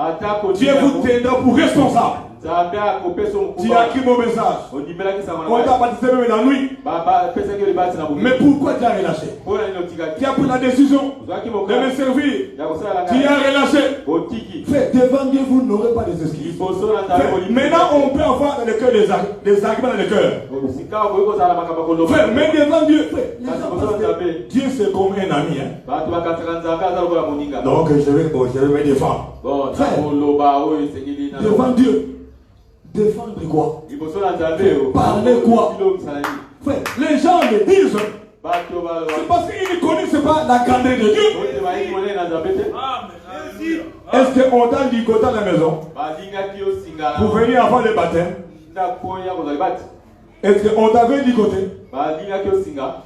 Dieu vous tiendra pour responsable. Tu as écrit mon message. On t'a baptisé même la nuit. Mais pourquoi tu as relâché? Tu as pris la décision de me servir. Tu as relâché. Frère, devant Dieu, vous n'aurez pas des excuses. Maintenant, on peut avoir dans le cœur des arguments dans le cœur. Frère, mais devant Dieu, Dieu c'est comme un ami. Hein? Donc je vais me défendre. Frère, devant Dieu, défendre quoi? Parler quoi? Frère, les gens le disent. C'est parce qu'ils ne connaissent pas la grandeur de Dieu. Est-ce qu'on t'a ligoté à la maison pour venir avant le baptême? Est-ce qu'on t'avait ligoté?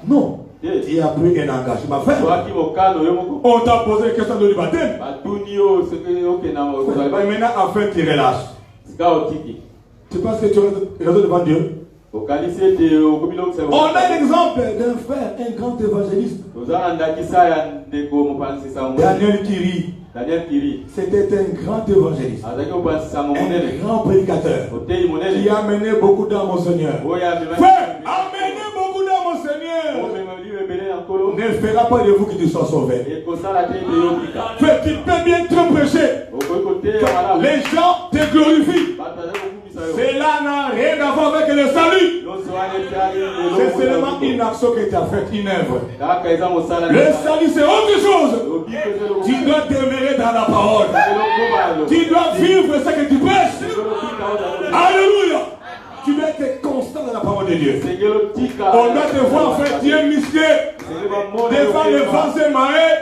Non. Tu as pris un engagement. Frère, on t'a posé une question de baptême. Maintenant, enfin, tu relâches. Tu penses que tu es devant Dieu? On a l'exemple d'un frère, un grand évangéliste. Daniel Kiri. C'était un grand évangéliste. Un grand prédicateur. Qui a amené beaucoup d'âmes au Seigneur. Frère, amenez beaucoup d'âmes au Seigneur. Ne fera pas de vous qui te soient sauvés. Frère, tu peux bien te prêcher. Les gens te glorifient. Cela n'a rien à voir avec le salut. C'est seulement une action que tu as faite, une œuvre. Le salut, c'est autre chose. Tu dois demeurer dans la parole. Tu dois vivre ce que tu prêches. Alléluia. Tu dois être constant dans la parole de Dieu. On doit te voir faire Dieu musclé devant les vents et marées,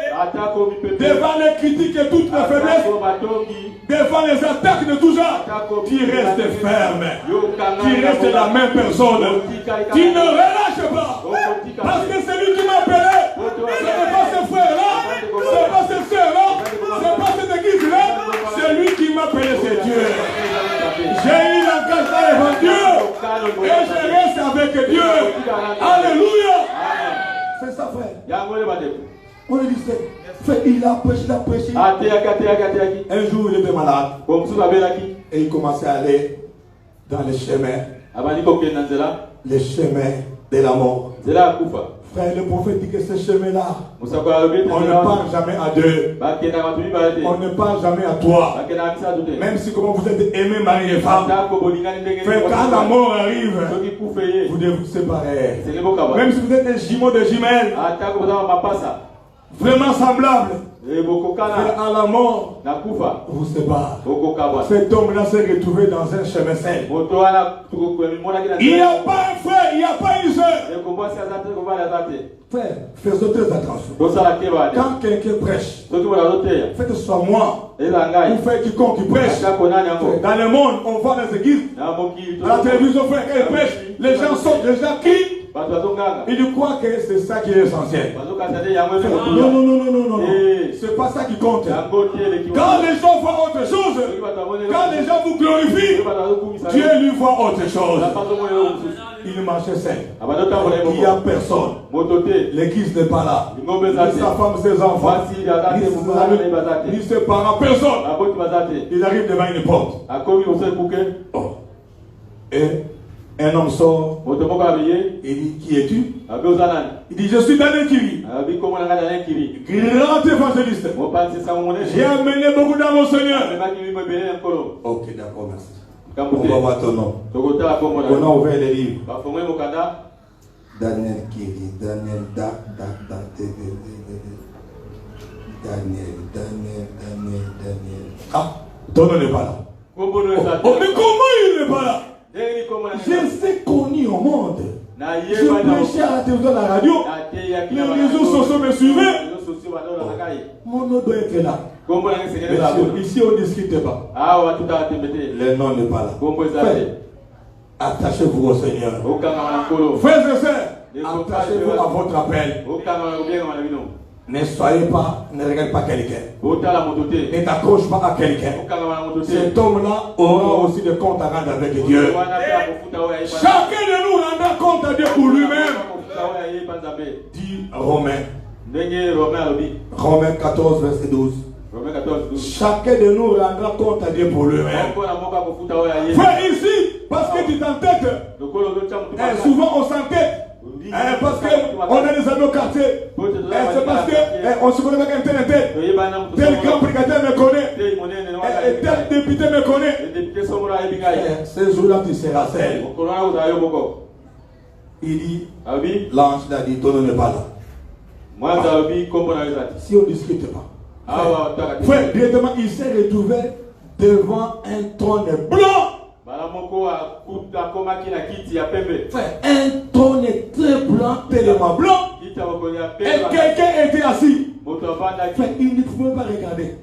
devant les critiques et toutes les faiblesses, devant les attaques de tout genre. Tu restes ferme. Tu restes la même personne. Tu ne relâches pas. Parce que c'est lui qui m'a appelé. Ce n'est pas ce frère-là. Ce n'est pas cette sœur-là. Ce n'est pas cette église-là. C'est lui qui m'a appelé, c'est Dieu. J'ai eu l'engagement devant Dieu. Et je reste avec Dieu. Alléluia. C'est ça, frère. On le disait. Frère, il a prêché. Un jour, il était malade. Et il commençait à aller dans les chemins. Les chemins de la mort. Frère, le prophète dit que ce chemin-là, on ne part jamais à deux. On ne part jamais à trois. Même si comment vous êtes aimés, mari et femme. Frère, quand la mort arrive, vous devez vous séparer. Même si vous êtes des jumeaux, des jumelles, vraiment semblables, à la mort, vous séparez. Cet homme-là s'est retrouvé dans un chemin seul. Il n'y a pas un frère, il n'y a pas une soeur. Frère, faisons très attention. Quand quelqu'un prêche, fait que ce soit moi, ou fait quiconque qui prêche. Dans le monde, on voit les églises, à la télévision, frère, quand ils prêchent, les gens sortent, les gens crient. Il croit que c'est ça qui est essentiel. Non. C'est pas ça qui compte. Quand les gens voient autre chose, quand les gens vous glorifient, Dieu lui voit autre chose. Il marchait seul. Il n'y a personne. L'église n'est pas là. Ni sa femme, ses enfants, ni ses parents, personne. Il arrive devant une porte. Et un homme sort. Il dit, qui es-tu? Il dit, je suis Daniel Kiri. Grand évangéliste. J'ai amené beaucoup d'âmes au Seigneur. Ok, d'accord, merci. On va voir ton nom. On a ouvert les livres. Daniel Kiri, Daniel, Daniel. Ah, ton nom n'est pas là. Oh, mais comment il n'est pas là? Je sais connu au monde. Je prêchais à la télévision, à la radio. Les réseaux sociaux me suivaient. Mon nom doit être là. Mais ici, on ne discute pas. Le nom n'est pas là. Attachez-vous au Seigneur. Frères et sœurs, attachez-vous à votre appel. Ne soyez pas, ne regarde pas quelqu'un. Ne t'accroche pas à quelqu'un. Cet homme-là aura aussi des comptes à rendre avec Dieu. Chacun de nous rendra compte à Dieu pour lui-même. Dit Romains. Romains 14, verset 12. Chacun de nous rendra compte à Dieu pour lui-même. Frère, ici, parce que tu t'entêtes, souvent on s'entête. Parce qu'on a des amis au quartier. C'est parce qu'on se connaît avec un tel. Tel grand brigadier me connaît. Tel député me connaît. Ce jour-là, tu seras seul. Il dit, l'ange l'a dit, ton nom n'est pas là. Si on ne discute pas. Frère, directement, il s'est retrouvé devant un trône blanc. Frère, un trône très blanc, tellement blanc. Et quelqu'un était assis. Frère, il ne pouvait pas regarder.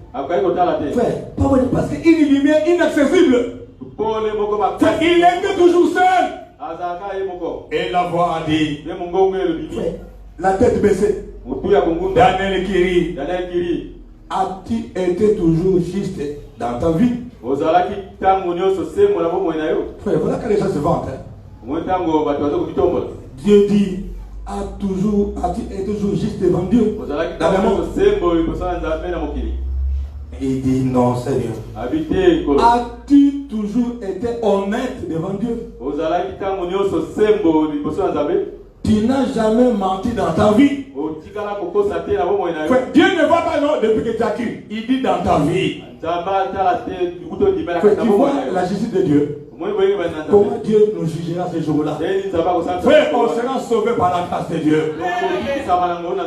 Frère, parce qu'il y a une lumière inaccessible. Frère, il était toujours seul. Et la voix a dit, frère, la tête baissée. Daniel Kiri, as-tu été toujours juste dans ta vie? Frère, voilà que les gens se vantent. Dieu dit, as-tu été toujours juste devant Dieu? Dans le monde. Il dit non, Seigneur. As-tu toujours été honnête devant Dieu? Tu n'as jamais menti dans ta vie. Frère, Dieu ne va pas non depuis que tu as cru. Il dit dans ta vie. Frère, tu vois la justice de Dieu. Comment Dieu nous jugera ce jour-là? Frère, on sera sauvé par la grâce de Dieu.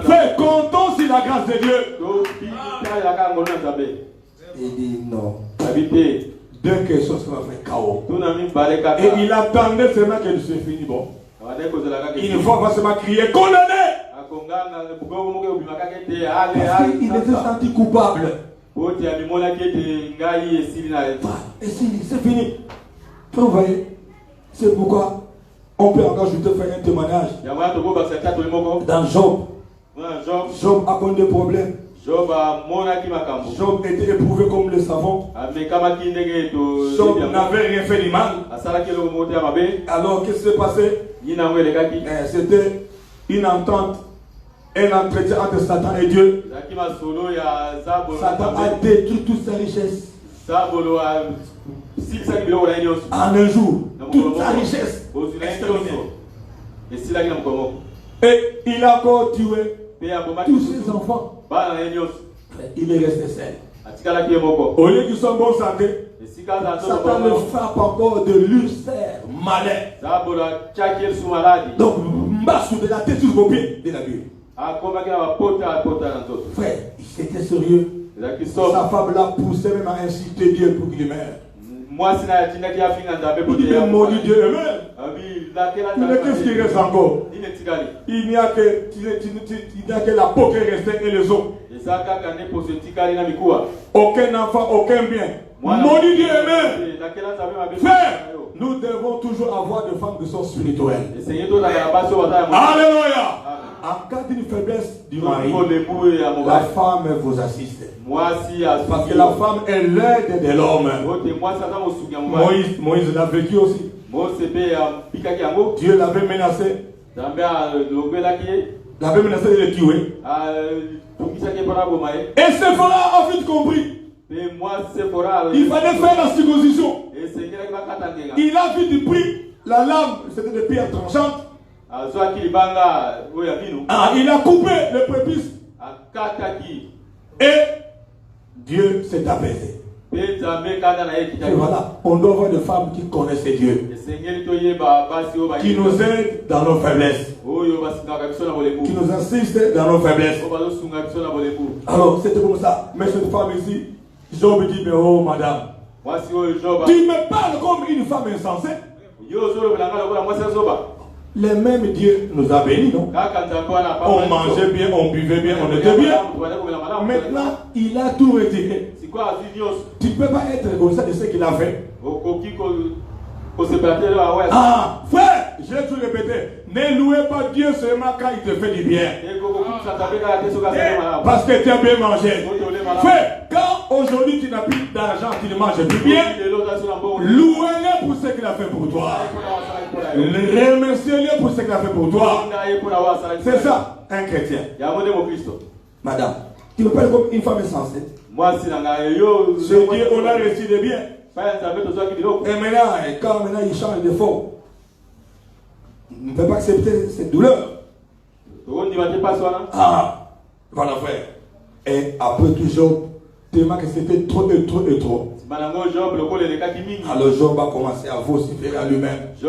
Frère, comptons sur la grâce de Dieu. Il dit non. Deux questions ça va faire chaos. Et il attendait seulement que c'est fini. Bon. Une fois, va seulement crier condamné. Il était senti coupable. Et c'est fini. Vous voyez, c'est pourquoi on peut encore juste faire un témoignage. Dans Job, Job a connu des problèmes. Job était éprouvé comme le savon. Job n'avait rien fait de mal. Alors qu'est-ce qui s'est passé? C'était une entente, un entretien entre Satan et Dieu. Satan a détruit toute sa richesse. En un jour, toute sa richesse. Et il a encore tué tous ses enfants. Il est resté seul. Au lieu qu'ils soient en bonne santé, Satan le frappe encore de l'ulcère malin. Donc, marche de la tête sur vos pieds de la Bible. Frère, il était sérieux. Sa femme l'a poussé même à inciter Dieu pour qu'il meure. Il dit mais maudit Dieu et meurt. Mais qu'est-ce qui reste encore? Il n'y a que la peau qui est restée et les os. Aucun enfant, aucun bien. Maudit Dieu et meurt. Frère, nous devons toujours avoir des femmes qui sont spirituelles. Alléluia. En cas d'une faiblesse du mari, la femme vous assiste. Parce que la femme est l'aide de l'homme. Moïse l'a vécu aussi. Dieu l'avait menacé. L'avait menacé de le tuer. Et Séphora a vite compris. Il fallait faire la circoncision. Il a vite pris la lame, c'était des pierres tranchantes. Il a coupé le prépuce. Et Dieu s'est apaisé. Et voilà, on doit avoir des femmes qui connaissent Dieu, qui nous aident dans nos faiblesses, qui nous assistent dans nos faiblesses. Alors c'était comme ça. Mais cette femme ici, Job dit, mais oh madame, tu me parles comme une femme insensée. Les mêmes Dieu nous a bénis, non? On mangeait bien, on buvait bien, on était bien. Maintenant, il a tout retiré. Tu ne peux pas être comme ça de ce qu'il a fait. Ah, frère, j'ai tout répété. Ne louez pas Dieu seulement quand il te fait du bien. Parce que tu as bien mangé. Frère, quand aujourd'hui tu n'as plus d'argent, tu ne manges plus bien, louez-le pour ce qu'il a fait pour toi. Remerciez-le pour ce qu'il a fait pour toi. C'est ça, un chrétien. Madame, tu me parles comme une femme insensée. C'est Dieu, on a reçu des biens. Et maintenant, quand il change de forme, on ne peut pas accepter cette douleur. Ah, voilà frère. Et après tout Job, tellement que c'était trop et trop et trop. Alors Job a commencé à vociférer à lui-même. Et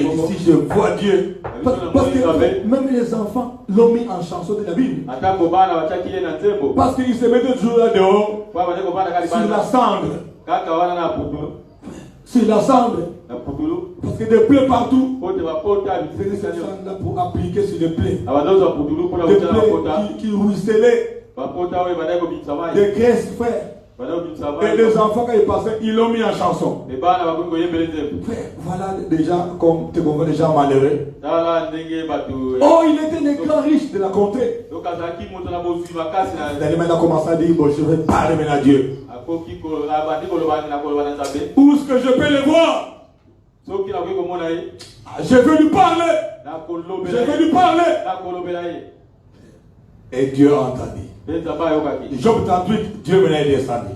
ici je vois Dieu. Parce que même les enfants l'ont mis en chanson de la Bible. Parce qu'ils se mettent toujours là dehors, sur la cendre. Sur la cendre. Parce que des plaies partout. C'est cette cendre-là pour appliquer sur les plaies. Des plaies qui ruisselaient. Des graisses, frère. Et les enfants, quand ils passaient, ils l'ont mis en chanson. Frère, voilà déjà, comme tu comprends, déjà malheureux. Oh, il était un grand riche de la contrée. Il a commencé à dire, bon, je vais parler maintenant à Dieu. Où est-ce que je peux le voir? Je veux lui parler. Je veux lui parler. Et Dieu a entendu. Job 38, Dieu venait descendu.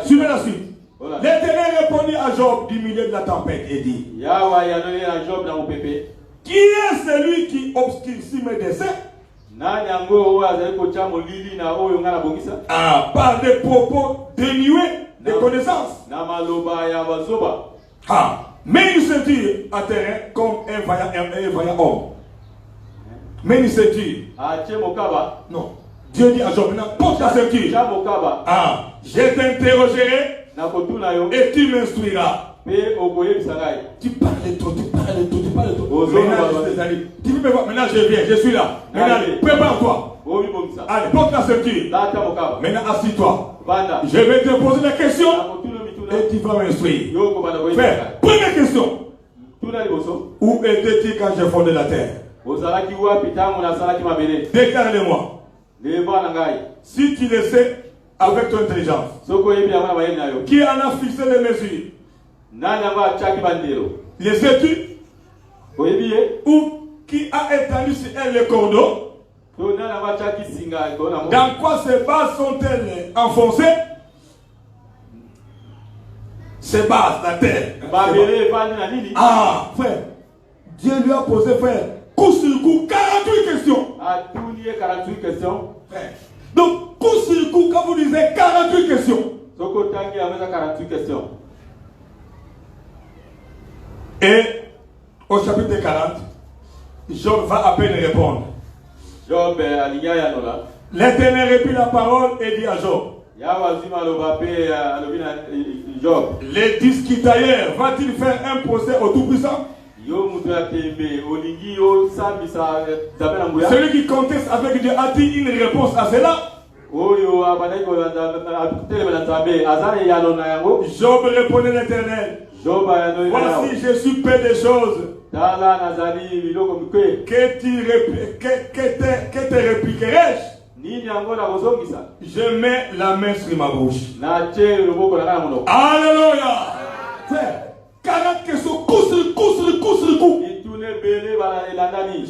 Suivez la suite. L'Éternel répondit à Job du milieu de la tempête et dit: qui est celui qui obscurcit mes desseins? Par des propos dénués de connaissances. Mais il se dit à terrain comme un vaillant homme. Mais il se dit, non. Dieu dit à Job, porte ta ceinture. Je t'interrogerai et tu m'instruiras. Tu parles trop. Tu peux voir, maintenant je viens, je suis là. Maintenant, prépare-toi. Allez, porte ta ceinture. Maintenant, assis-toi. Je vais te poser des questions et tu vas m'instruire. Frère, première question. Où étais-tu quand j'ai fondé la terre? Déclare-le-moi. Si tu le sais avec ton intelligence, qui en a fixé les mesures? Les sais-tu? Ou qui a étendu sur elle les cordeaux? Dans quoi ces bases sont-elles enfoncées? Ces bases, la terre. Ah, frère, Dieu lui a posé, frère, coup sur coup, 48 questions. Frère. Donc, coup sur coup, quand vous disiez 48 questions. Et au chapitre 40, Job va à peine répondre. L'Éternel répit la parole et dit à Job: les disquitailleurs va-t-il faire un procès au Tout-Puissant? Celui qui conteste avec Dieu a-t-il une réponse à cela? Job répondait l'Éternel: voici, je suis paix des choses. Que te répliquerai-je? Je mets la main sur ma bouche. Alléluia. Frère, 40 questions, coup sur coup.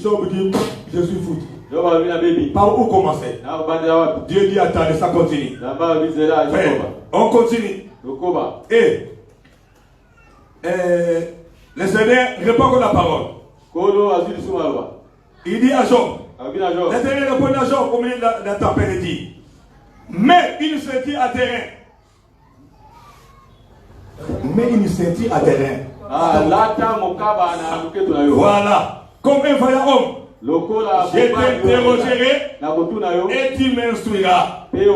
Job dit: je suis foutu. Par où commencer? Dieu dit: attendez, ça continue. Frère, on continue. Et le Seigneur répond à la parole. Il dit à Job, l'Éternel répond à Job au milieu de la tempête et dit: mais une ceinture à terrain. Mais une ceinture à terrain. Voilà. Comme un vaillant homme. Je t'interrogerai et tu m'instruiras. Frère,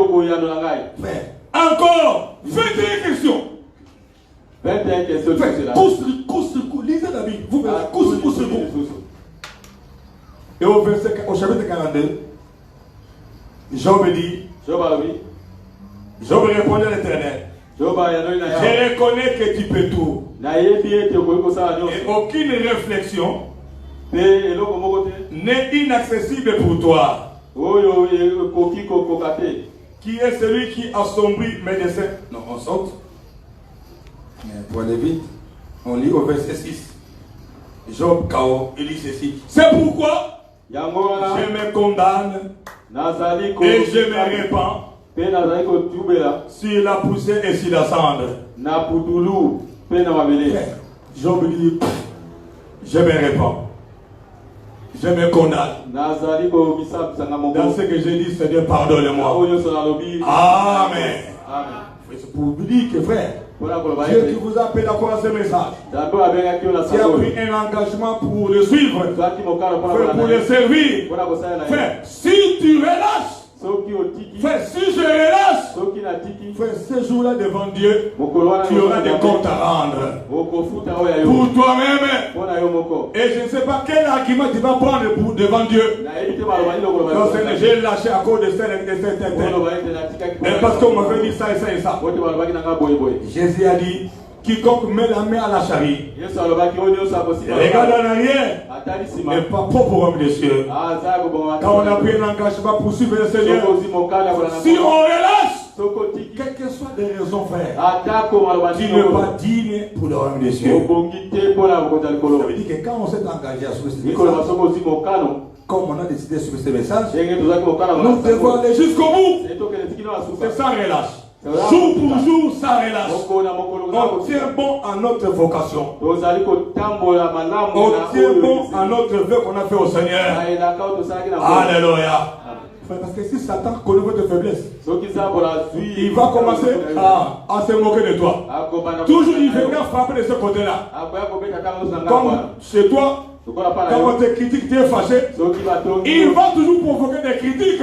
encore 21 questions. 21 questions. Coup, lisez la Bible. Vous verrez, coup. Et au chapitre 42, Job dit, Job répondit à l'Éternel: je reconnais que tu peux tout. Et aucune réflexion n'est inaccessible pour toi. Qui est celui qui assombrit mes desseins? Non, on saute. Mais pour aller vite, on lit au verset 6. Job Kao, il dit ceci: c'est pourquoi je me condamne et je me répands Sur la poussée et sur la cendre. Job dit, je me répands. Je me condamne. Dans ce que j'ai dit, Seigneur, pardonne-moi. Amen. C'est pour vous dire que frère, Dieu qui vous appelle à croire ce message, qui a pris un engagement pour le suivre, pour le servir. Frère, si tu relâches, frère, si je relâche, frère, ce jour-là devant Dieu, tu auras des comptes à rendre pour toi-même. Et je ne sais pas quel argument tu vas prendre devant Dieu. Non, j'ai lâché à cause de cette. Et parce qu'on m'avait dit ça et ça et ça. Jésus a dit, quiconque met la main à la charrie, regarde en arrière, n'est pas propre au royaume des cieux. Quand on a pris un engagement pour suivre le Seigneur, si on relâche, quelles que soient les raisons, frère, tu n'es pas digne pour le royaume des cieux. Ça veut dire que quand on s'est engagé à suivre ce message, comme on a décidé de suivre ce message, nous devons aller jusqu'au bout. C'est sans relâche. Jour pour jour, sans relâche. On tient bon à notre vocation. On tient bon à notre vœu qu'on a fait au Seigneur. Alléluia. Parce que si Satan connaît votre faiblesse, il va commencer à se moquer de toi. Toujours il viendra frapper de ce côté-là. Comme chez toi, quand on te critique, tu es fâché. Il va toujours provoquer des critiques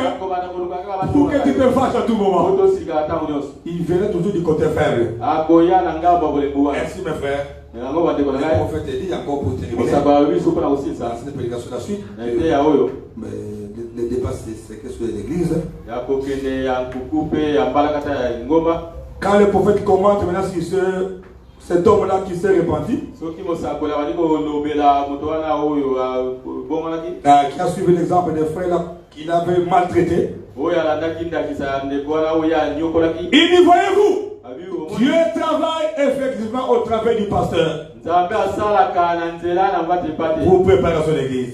pour que tu te fâches à tout moment. Il viendra toujours du côté faible. Merci mes frères. Le prophète dit encore pour terminer. Cette prédication la suite. Le débat c'est que sur l'église. Quand le prophète commente maintenant sur cet homme-là qui s'est repenti, qui a suivi l'exemple des frères là qu'il avait maltraité. Il dit, voyez-vous, Dieu travaille effectivement au travers du pasteur pour préparer son église.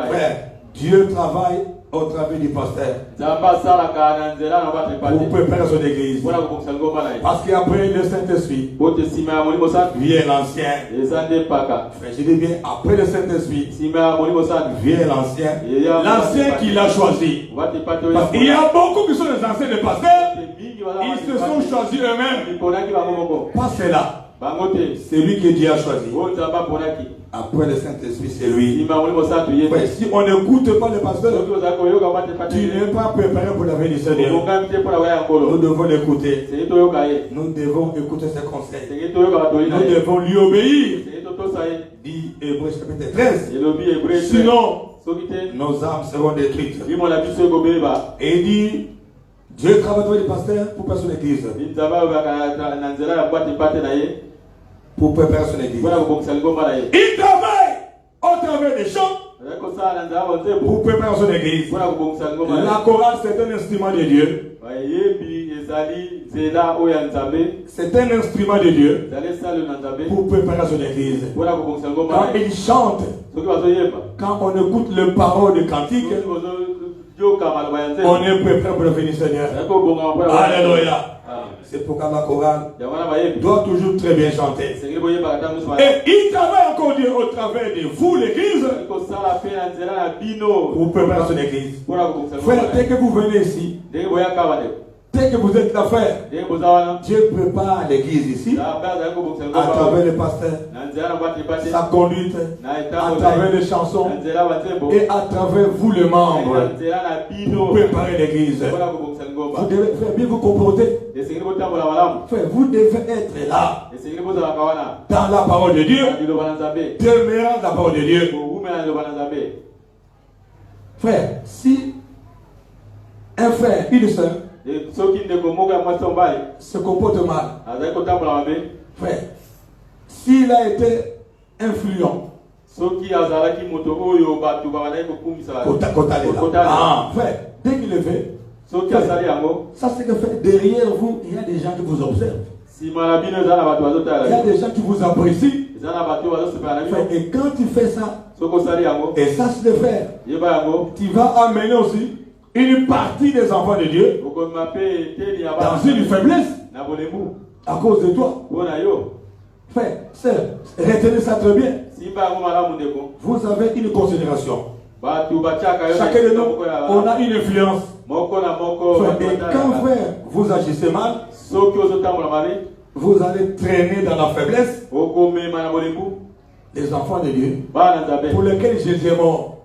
Frère, Dieu travaille au travers du pasteur pour préparer son église. Parce qu'après le Saint-Esprit vient l'ancien. Frère, je dis bien, après le Saint-Esprit vient l'ancien. L'ancien qu'il a choisi. Parce qu'il y a beaucoup qui sont des anciens de pasteurs. Ils se sont choisis eux-mêmes. Pas cela. C'est lui que Dieu a choisi. Après le Saint-Esprit, c'est lui. Ouais, si on n'écoute pas le pasteur, tu n'es pas préparé pour la venue du Seigneur. Nous devons l'écouter. Nous devons écouter ses conseils. Nous devons lui obéir. Dit Hébreux chapitre 13. Sinon, nos âmes seront détruites. Et il dit, Dieu travaille avec les pasteurs pour préparer son église. Pour préparer son église. Il travaille au travers des chants pour préparer son église. La chorale, c'est un instrument de Dieu. C'est un instrument de Dieu pour préparer son église. Quand il chante, quand on écoute les paroles de cantique, on est préparé pour le venir Seigneur. Alléluia. C'est pourquoi la chorale doit toujours très bien chanter. Et il travaille encore Dieu au travers de vous, l'église, pour préparer son église. Frère, dès que vous venez ici, dès que vous êtes là, frère, Dieu prépare l'église ici à travers les pasteurs, sa conduite, à travers les chansons et à travers vous, les membres, pour préparer l'église. Vous devez faire bien vous comporter. Frère, vous devez être là dans la parole de Dieu, demeurant la parole de Dieu. Frère, si un frère, une soeur, se comporte mal, frère, s'il a été influent, frère, dès qu'il le fait, ça c'est que fait derrière vous, il y a des gens qui vous observent. Il y a des gens qui vous apprécient. Et quand tu fais ça, et ça c'est le faire, tu vas amener aussi une partie des enfants de Dieu dans une faiblesse à cause de toi. Frère, sœur, retenez ça très bien. Vous avez une considération. Chacun de nous, on a une influence. Frère, et quand frère, vous agissez mal, vous allez traîner dans la faiblesse les enfants de Dieu pour lesquels Jésus est mort.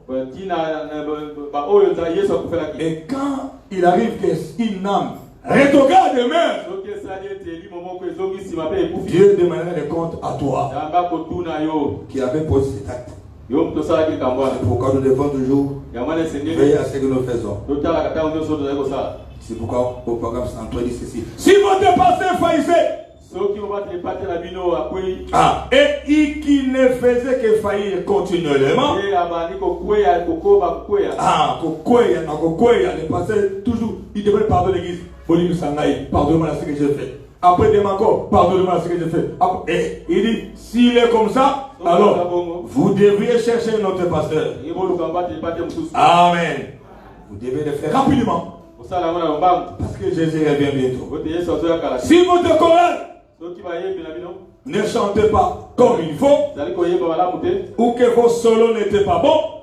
Et quand il arrive qu'une âme rétrograde et meurt, Dieu demandera des comptes à toi qui avait posé cet acte. C'est pourquoi nous devons toujours veiller à ce que nous faisons. C'est pourquoi au programme central dit ceci. Si votre pasteur faillissait, et qui ne faisait que faillir continuellement, le pasteur toujours, il devrait pardonner l'église. Pardonne-moi ce que j'ai fait. Après demain encore, pardonne-moi ce que j'ai fait. Et il dit, s'il est comme ça, alors vous devriez chercher notre pasteur. Amen. Vous devez le faire rapidement. Parce que Jésus revient bientôt. Si votre chorale ne chantez pas comme il faut, ou que vos solos n'étaient pas bons,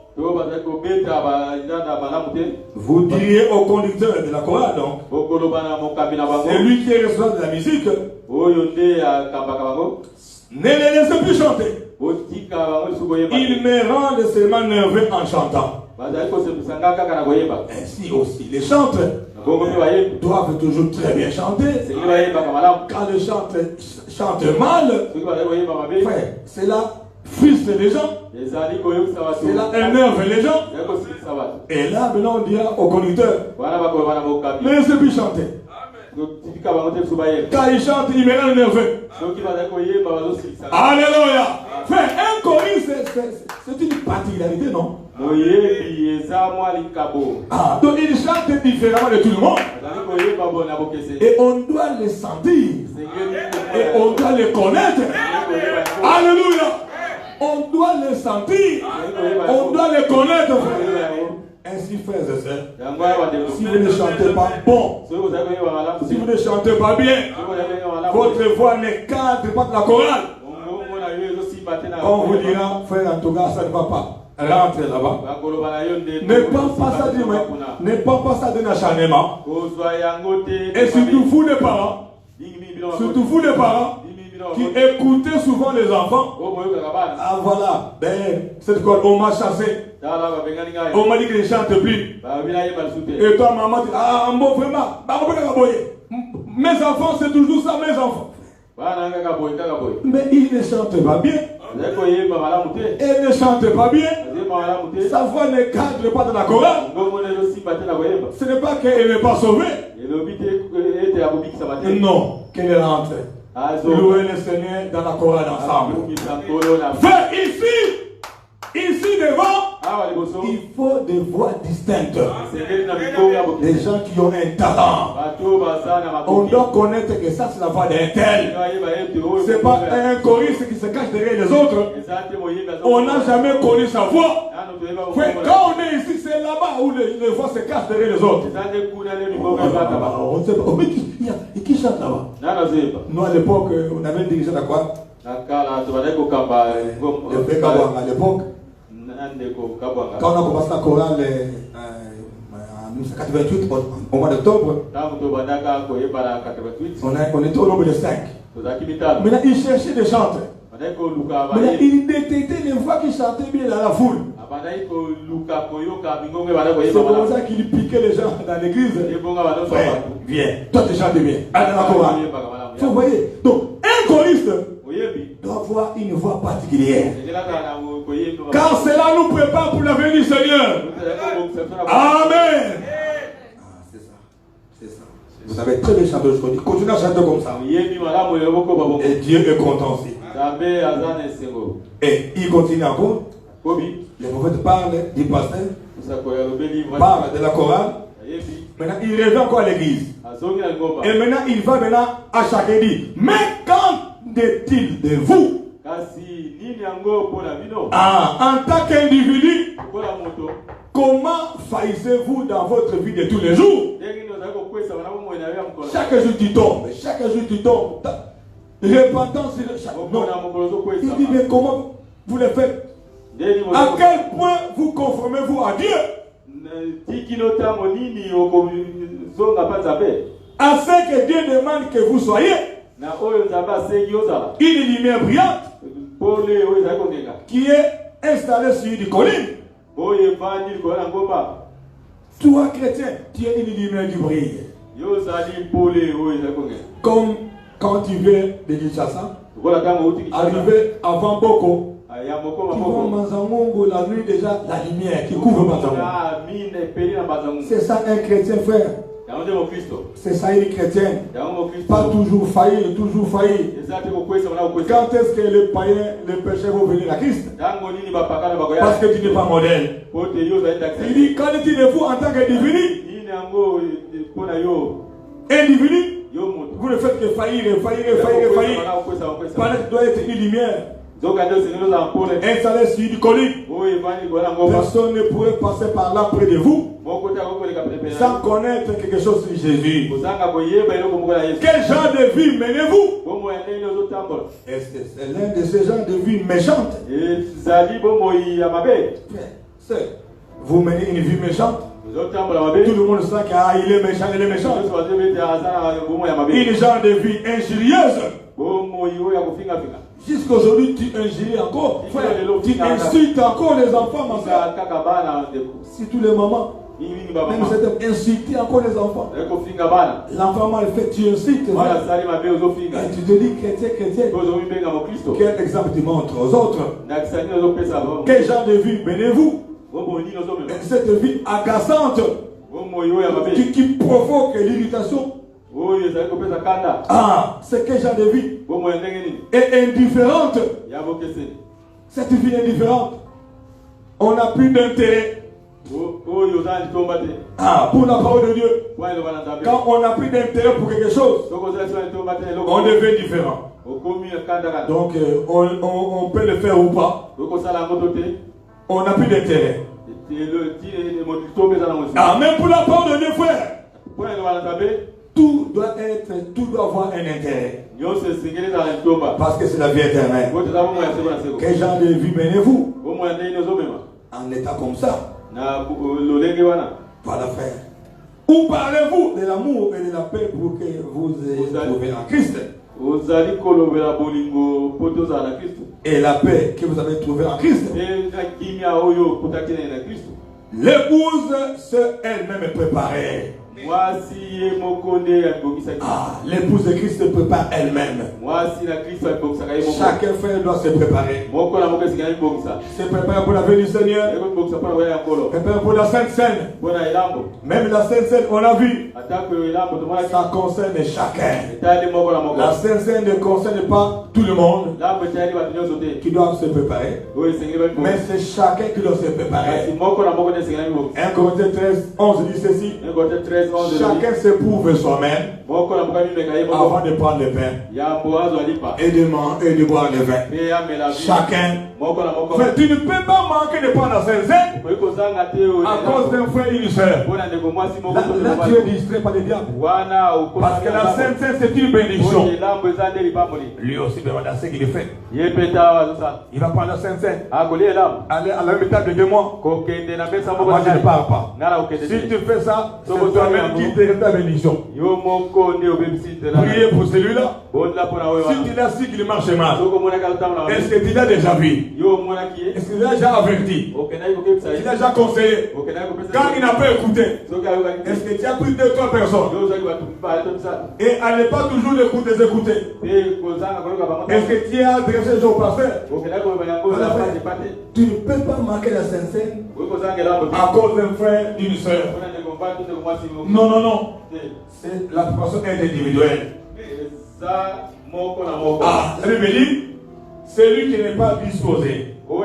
vous diriez au conducteur de la chorale, donc, c'est lui qui est responsable de la musique, ne les laissez plus chanter. Il me rend seulement nerveux en chantant. Ainsi aussi, les chanteurs doivent toujours très bien chanter. Quand les chanteurs chantent mal, frère, cela frustre les gens, cela énerve les gens. Et là, maintenant, on dira au conducteur, ne laissez plus chanter. Quand il chante, il me rend nerveux. Alléluia. Frère, un choriste, c'est une particularité, non? Donc il chante différemment de tout le monde. Et on doit les sentir. Et on doit les connaître. Alléluia. On doit les sentir. On doit les connaître. Ainsi, frères et sœurs, si vous ne chantez pas bon, si vous ne chantez pas bien, votre voix ne cadre pas de la chorale, on vous dira, frère, en tout cas, ça ne va pas. Rentre là-bas. Ne pense pas ça d'un acharnement. Et surtout vous les parents, qui écoutez souvent les enfants. Ah voilà, ben, cette corde, on m'a chassé. On m'a dit que je ne chante plus. Et toi, maman, dit, ah, bon, vraiment, mes enfants, c'est toujours ça, mes enfants. Mais il ne chante pas bien. Elle ne chante pas bien. Sa voix ne cadre pas dans la chorale. Ce n'est pas qu'elle n'est pas sauvée. Non, qu'elle rentre. Louez le Seigneur dans la chorale ensemble. Frère, ici devant, il faut des voix distinctes. Des gens qui ont un talent. On doit connaître que ça c'est la voix d'un tel. Ce n'est pas un choriste qui se cache derrière les autres. On n'a jamais connu sa voix. Quand on est ici, c'est là-bas où les voix se cachent derrière les autres. On ne sait pas. Mais qui chante là-bas? Nous à l'époque, on avait un dirigeant à quoi? Le frère Kabouanga à l'époque. Quand on a commencé la chorale en 1988, au mois d'octobre, on était au nombre de 5. Maintenant, il cherchait des chanteurs. Maintenant, il détectait les voix qui chantaient bien dans la foule. C'est pour ça qu'il piquait les gens dans l'église. Frère, viens, toi tu chantes bien. Allez dans la chorale. Vous voyez? Donc, un choriste doit avoir une voix particulière. Car cela nous prépare pour la venue du Seigneur. Amen. C'est ça. C'est ça. Vous avez très bien chanté aujourd'hui. Continuez à chanter comme ça. Et Dieu est content aussi. Et il continue encore. Le prophète parle du pasteur, parle de la chorale. Maintenant, il revient encore à l'église. Et maintenant, il va maintenant à chacun dire, mais qu'en est-il de vous? En tant qu'individu, comment faillissez-vous dans votre vie de tous les jours? Chaque jour tu tombes, chaque jour tu tombes. Repentance, non. Il dit, mais comment vous le faites? À quel point vous conformez-vous à Dieu? À ce que Dieu demande que vous soyez une lumière brillante qui est installée sur une colline. Toi, chrétien, tu es une lumière qui brille. Comme quand tu viens de Kinshasa, arrivé avant Boko, tu vois Manzangongo, la nuit déjà, la lumière qui couvre Manzangongo. C'est ça un chrétien, frère. C'est ça une chrétienne. Pas toujours faillir, toujours faillir. Quand est-ce que les païens, les pécheurs vont venir à Christ? Parce que tu n'es pas modèle. Il dit, qu'en vous en tant qu'individu? Individu, vous ne faites que faillir. Pendant que doit être une lumière installée sur une colline. Personne ne pourrait passer par là près de vous sans connaître quelque chose sur Jésus. Quel genre de vie menez-vous? Est-ce que c'est l'un de ces genres de vie méchante? Vous menez une vie méchante. Tout le monde sait qu'il est méchant, il est méchant. Une genre de vie injurieuse. Jusqu'aujourd'hui, tu injures encore. Tu insultes encore les enfants, ma soeur. Si tous les mamans, même c'était insulter encore les enfants. L'enfant mal fait, tu insultes. Et tu te dis chrétien. Quel exemple tu montres aux autres? Quel genre de vie menez-vous? Cette vie agaçante qui provoque l'irritation. Ah, c'est quel genre de vie? Et indifférente. Cette vie indifférente. On n'a plus d'intérêt. Ah, pour la parole de Dieu. Quand on n'a plus d'intérêt pour quelque chose, on devient différent. Donc on peut le faire ou pas. On n'a plus d'intérêt. Ah, même pour la parole de Dieu, frère. Tout doit avoir un intérêt. Parce que c'est la vie éternelle. Quel genre de vie menez-vous en état comme ça? Voilà, frère. Où parlez-vous de l'amour et de la paix pour que vous ayez trouvé en Christ? Et la paix que vous avez trouvée en Christ. L'épouse s'est elle-même préparée. Ah, l'épouse de Christ se prépare elle-même. Chaque frère doit se préparer. Se préparer pour la venue du Seigneur. Préparer pour la Sainte Seine. Même la Sainte Seine, on a vu. Ça concerne chacun. La Sainte Seine ne concerne pas tout le monde qui doit se préparer. Mais c'est chacun qui doit se préparer. 1 Corinthiens 13, 11 dit ceci. Chacun s'éprouve soi-même avant de prendre le pain et de boire le vin. Chacun. Tu ne peux pas manquer de prendre la Sainte Seine à cause d'un frère et une soeur. Là, tu es distrait par le diable. Parce que la Sainte Seine, c'est une bénédiction. Lui aussi, voilà ce qu'il fait. Il va prendre la Sainte Seine. Aller à l'hôpital de 2 mois. Moi, je ne pars pas. Si tu fais ça, c'est toi-même qui te ta bénédiction. Priez pour celui-là. Si tu l'as su qu'il marche mal, est-ce que tu l'as déjà vu? Est-ce que tu l'as déjà averti? Tu l'as déjà conseillé? Quand il n'a pas écouté, est-ce que tu as pris 2-3 personnes? Et elle n'est pas toujours l'écoute des écouter. Est-ce que tu as adressé au pasteur? Tu ne peux pas marquer la Sainte Seine à cause d'un frère, d'une soeur. Non. C'est la préparation individuelle. Ah, ça veut dire, celui qui n'est pas disposé pour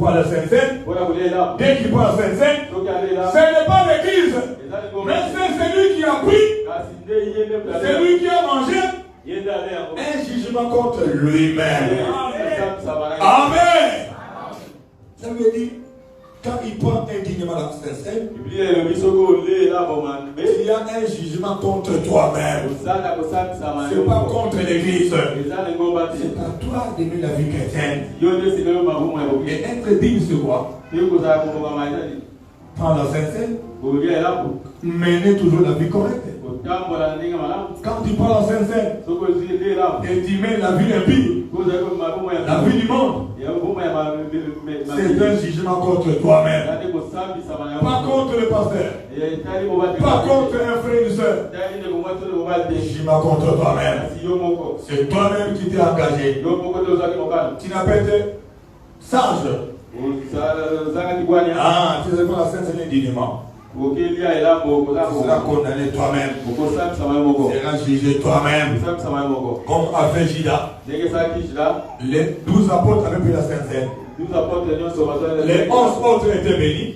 faire la Sainte Seine, dès qu'il prend la Sainte Seine, ce n'est pas l'église, mais c'est celui qui a pris, celui qui a mangé un jugement contre lui-même. Amen. Ça veut dire, quand il prend indignement la Sainte-Seine, Il y a un jugement contre toi-même. C'est pas contre l'église. C'est à toi d'aimer la vie chrétienne. Et être digne, c'est quoi? Prendre la Sainte-Seine, mener toujours la vie correcte. Quand tu prends la Sainte-Seine et tu mets la vie impie, la vie du monde, c'est un jugement contre toi-même. Pas contre le pasteur, pas contre un frère et une soeur. Jugement contre toi-même. C'est toi-même qui t'es engagé. Tu n'as pas été sage. Ah, tu sais quoi la Sainte-Seine dignement. Tu seras condamné toi-même. Tu seras jugé toi-même. Comme a fait Judas. Les 12 apôtres avaient pris la Sainte-Seine. Les 11 autres étaient bénis.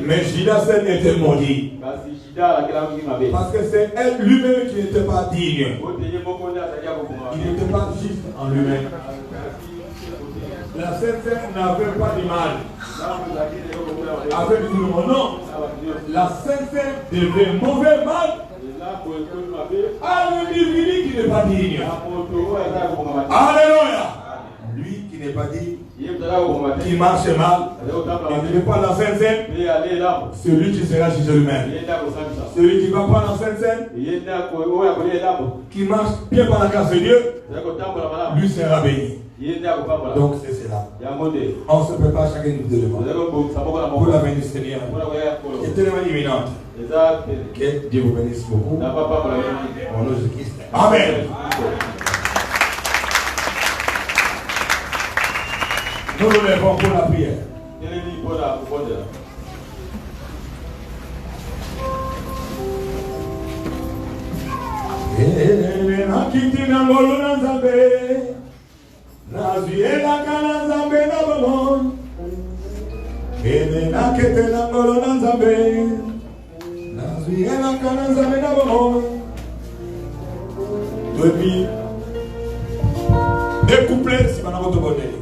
Mais Judas seul était maudit. Parce que c'est lui-même qui n'était pas digne. Il n'était pas juste en lui-même. La Sainte-Seine n'avait pas d'image. Avec tout le monde, non. La Sainte-Seine devait mauvais mal à l'individu qui n'est pas digne. Alléluia. Lui qui n'est pas digne, qui marche mal, il ne veut pas la Sainte-Seine, celui qui sera jugé lui-même. Celui qui va prendre la Sainte-Seine, qui marche bien par la grâce de Dieu, lui sera béni. Donc c'est cela. On se prépare chacun de nous pour la venue du Seigneur. C'est tellement imminente. Que Dieu vous bénisse beaucoup. Au nom de Jésus-Christ. Amen. Nous nous levons pour la prière. Nazuela kana nzambe na bomo Ede na kete na ngolo na nzambe Nazuela kana nzambe na bomo Depuis des couplets si maintenant votre bonheur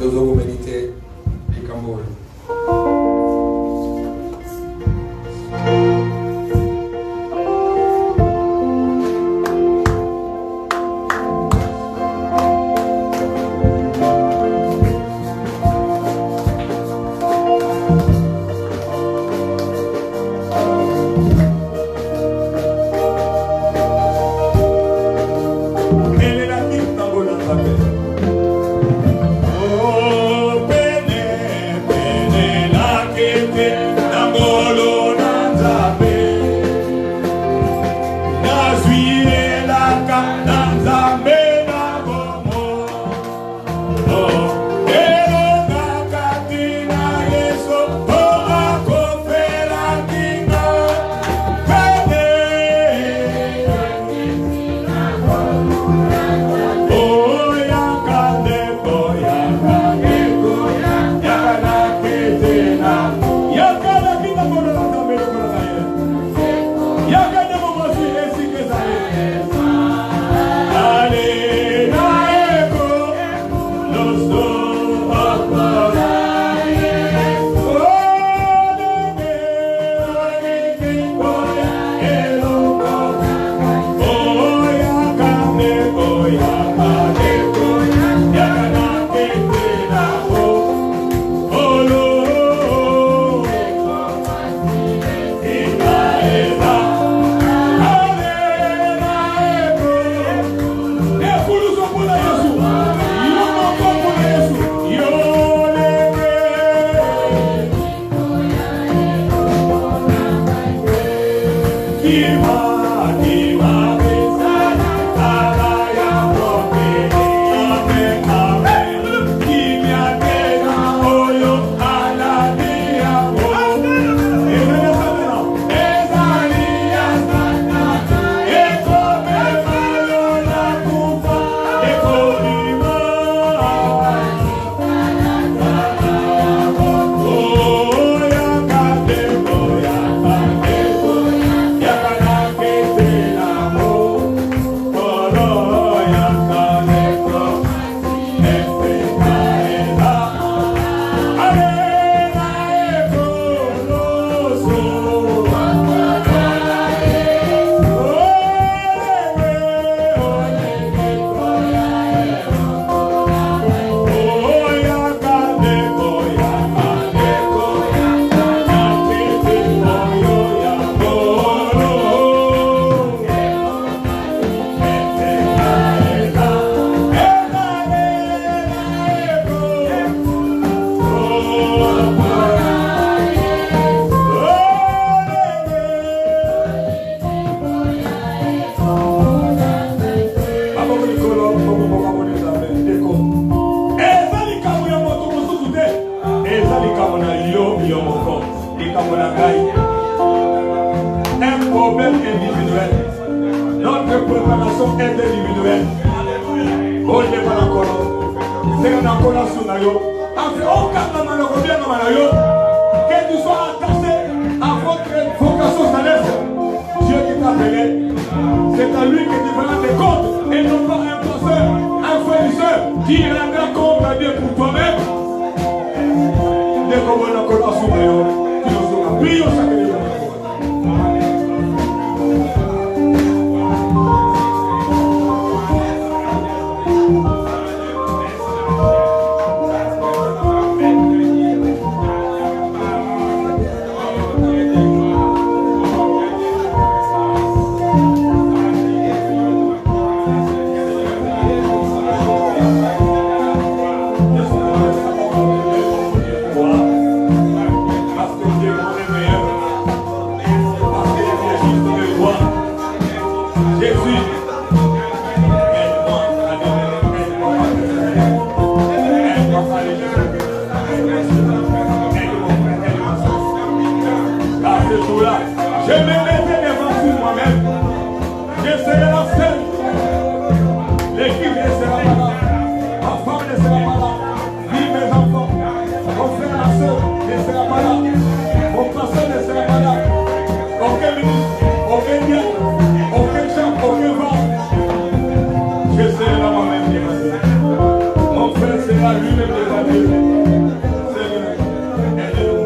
Nous allons méditer les Cameroun. Amor. problèmes individuels. Notre préparation est individuelle. Oh, il n'est pas la colonne. C'est un colonne sur la yo. Que tu sois attaché à votre vocation céleste, Dieu qui t'a appelé, c'est à lui que tu feras des comptes et non pas un pasteur, un fournisseur qui rendra compte à Dieu pour toi-même. Dès qu'on va dans la sur la yo, tu nous auras pris au sacrifice. Je me mettrai devant moi-même. Je serai la seule. L'équipe ne sera pas là. Ma femme ne sera pas là. Ni mes enfants. Mon frère, la soeur ne sera pas là. Mon pasteur ne sera pas là. Aucun ministre, aucun diable, aucun chef, aucun vent. Je serai là moi-même. Mon frère sera lui-même devant Dieu. Seigneur, aide-nous.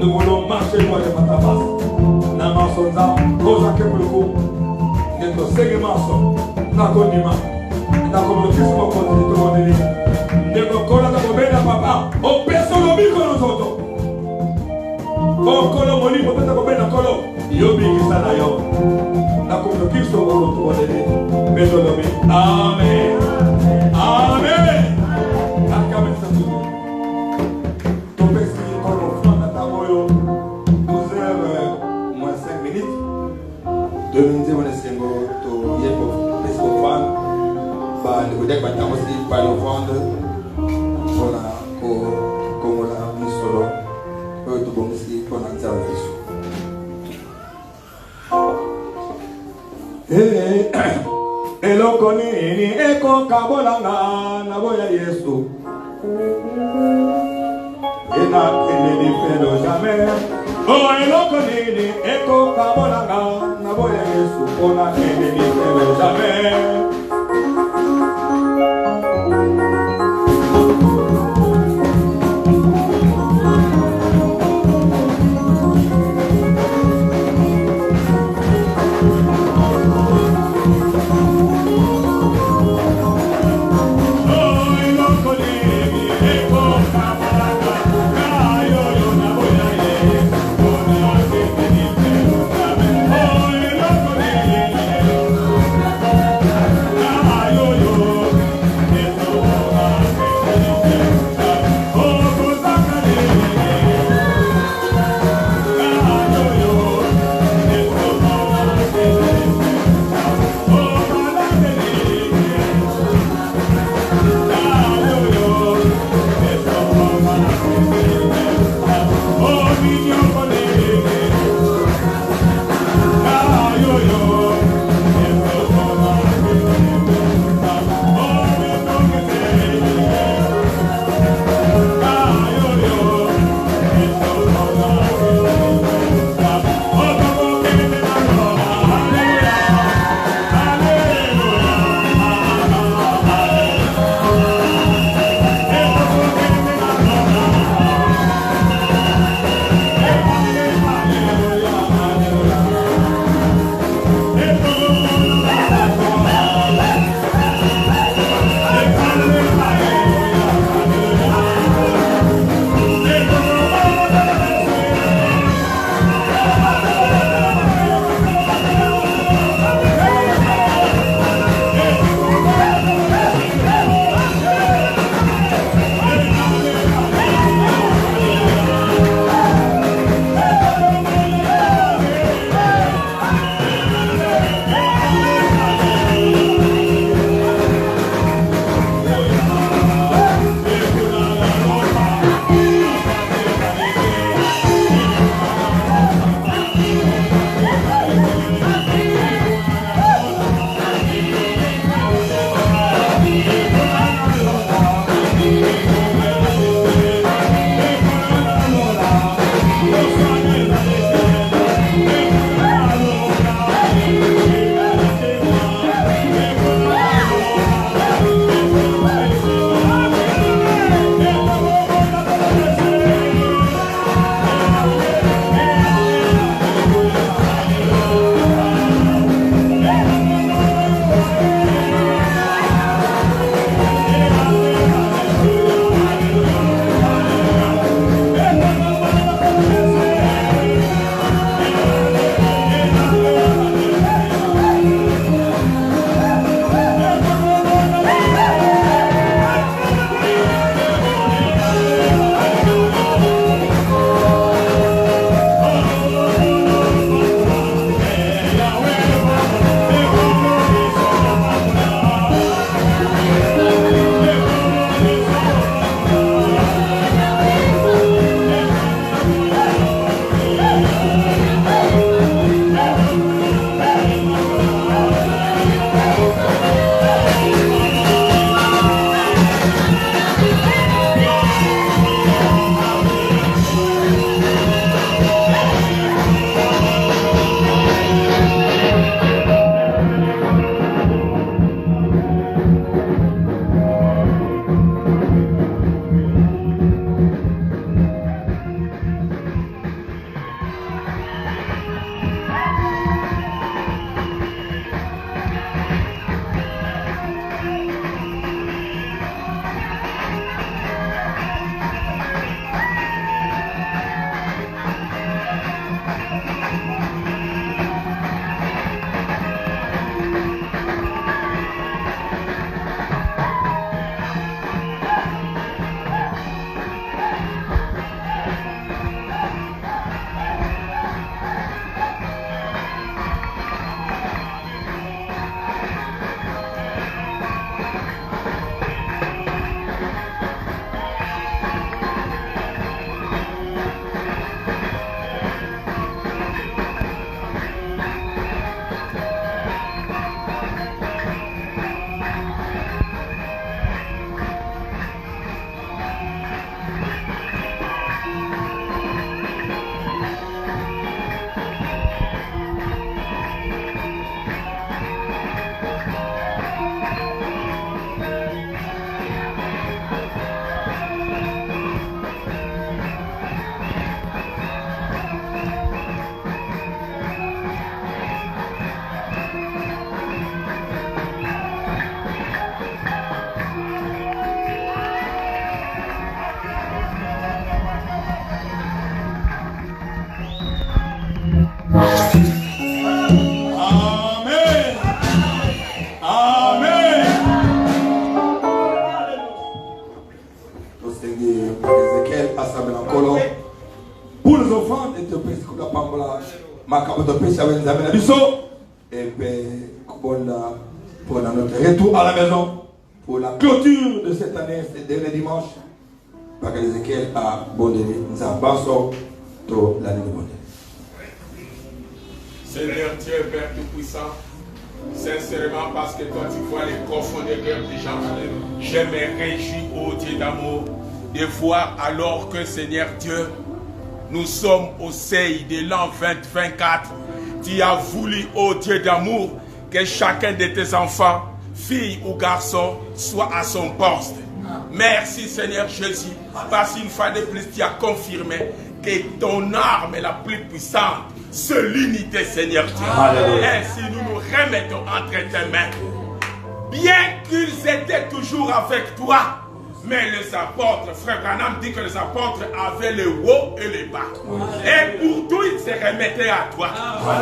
Nous voulons marcher loin de ta face. Namasonza, Rosa Kepuluku, Neto Segemaso, Nakonima, Nakomokismo Kondi, Neko Kola Bena Papa, O Peso Biko Nosoto, O Kolo Moni, Potata Bena Kolo, Yobi Kisanayo, Nakomokismo Kondi, Beso Lobi. Amen. Amen. Domingo on est single to yet of this of fun, but the deck by Thomas by your founder, Sona, como la misolo, or to Bomsi for an salvation. Hello, Conini, Eco Cabolanga, Naboya Yesu. Et n'a qu'une fellow jamais. Oh, hello, Conini, Eco Cabolanga, Naboya Yesu, on a qu'une fellow jamais. Oh, Et pour notre retour à la maison, pour la clôture de cette année, ce dernier dimanche, parce que Ézéchiel a bondé, nous avons passé toute l'année de bondé. Seigneur Dieu, Père Tout-Puissant, sincèrement, parce que toi tu vois les profonds des cœurs des gens, je me réjouis, ô Dieu d'amour, de voir alors que, Seigneur Dieu, nous sommes au seuil de l'an 2024. Tu as voulu, ô Dieu d'amour, que chacun de tes enfants, filles ou garçons, soit à son poste. Merci Seigneur Jésus, parce qu'une fois de plus, tu as confirmé que ton arme est la plus puissante. C'est l'unité, Seigneur Dieu. Ainsi, nous nous remettons entre tes mains. Bien qu'ils étaient toujours avec toi, mais les apôtres, frère Branham dit que les apôtres avaient le haut et le bas. Et pour tout, ils se remettaient à toi.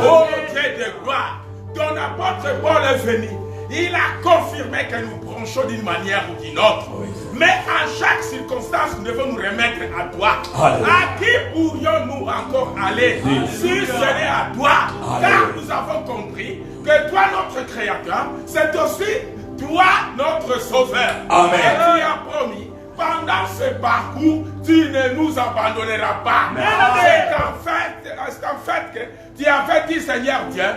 Oh Dieu de gloire, ton apôtre Paul est venu. Il a confirmé que nous branchons d'une manière ou d'une autre. Mais en chaque circonstance, nous devons nous remettre à toi. À qui pourrions-nous encore aller si ce n'est à toi? Car nous avons compris que toi, notre Créateur, c'est aussi toi, notre Sauveur. Amen. Et tu as promis, pendant ce parcours, tu ne nous abandonneras pas. C'est en fait que tu avais dit, Seigneur Dieu,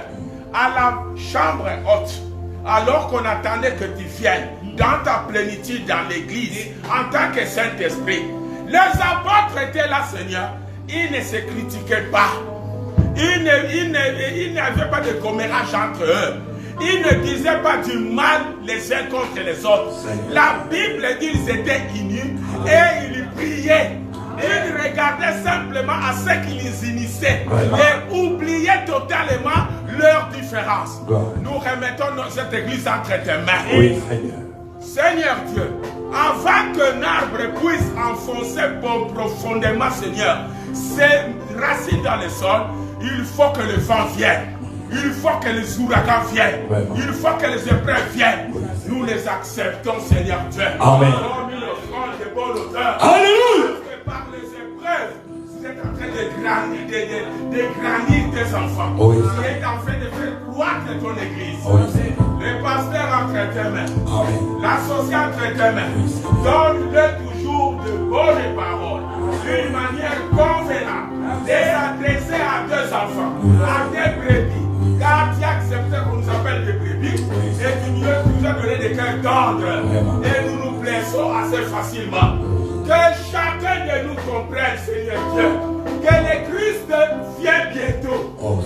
à la chambre haute, alors qu'on attendait que tu viennes dans ta plénitude dans l'église en tant que Saint-Esprit. Les apôtres étaient là, Seigneur. Ils ne se critiquaient pas. Ils n'avaient pas de commérage entre eux. Ils ne disaient pas du mal les uns contre les autres. La Bible dit qu'ils étaient unis et ils priaient. Ils regardaient simplement à ce qu'ils unissaient et oubliaient totalement leurs différences. Nous remettons cette église entre tes mains. Oui, Seigneur. Seigneur Dieu, avant qu'un arbre puisse enfoncer profondément, Seigneur, ses racines dans le sol, il faut que le vent vienne. Il faut que les ouragans viennent. Il faut que les épreuves viennent. Nous les acceptons, Seigneur Dieu. Amen. Alléluia. Par les épreuves, vous êtes en train de granir tes enfants. Vous êtes en train de faire croître ton église. Le pasteur entre tes mains. L'associé entre tes mains. Donne-le toujours de bonnes paroles. D'une manière convenable. Les adresser à deux enfants. À des brebis. Car tu as accepté qu'on nous appelle des brebis. Et tu nous as donné des cœurs tendres. Et nous nous blessons assez facilement. Que chacun de nous comprenne, Seigneur Dieu, que le Christ vient bientôt.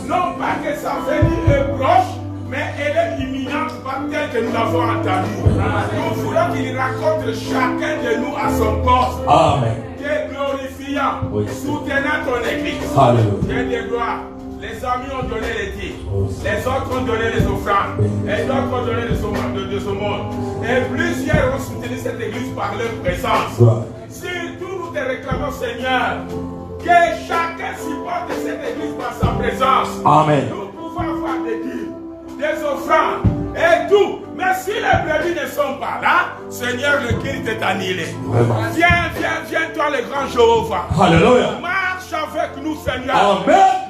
Non pas que sa venue est proche, mais elle est imminente, pas telle que nous l'avons entendue. Nous voulons qu'il rencontre chacun de nous à son poste. Amen. Que glorifiant, soutenant ton église. Alléluia. De gloire. Les amis ont donné les titres, les autres ont donné les offrandes, et d'autres ont donné de ce monde. Et plusieurs ont soutenu cette église par leur présence. Surtout nous te réclamons, Seigneur, que chacun supporte cette église par sa présence. Amen. Nous pouvons avoir des dîmes, des offrandes et tout. Mais si les brebis ne sont pas là, Seigneur, le culte est annihilé. Viens, toi le grand Jéhovah. Alléluia. Marche avec nous, Seigneur. Amen.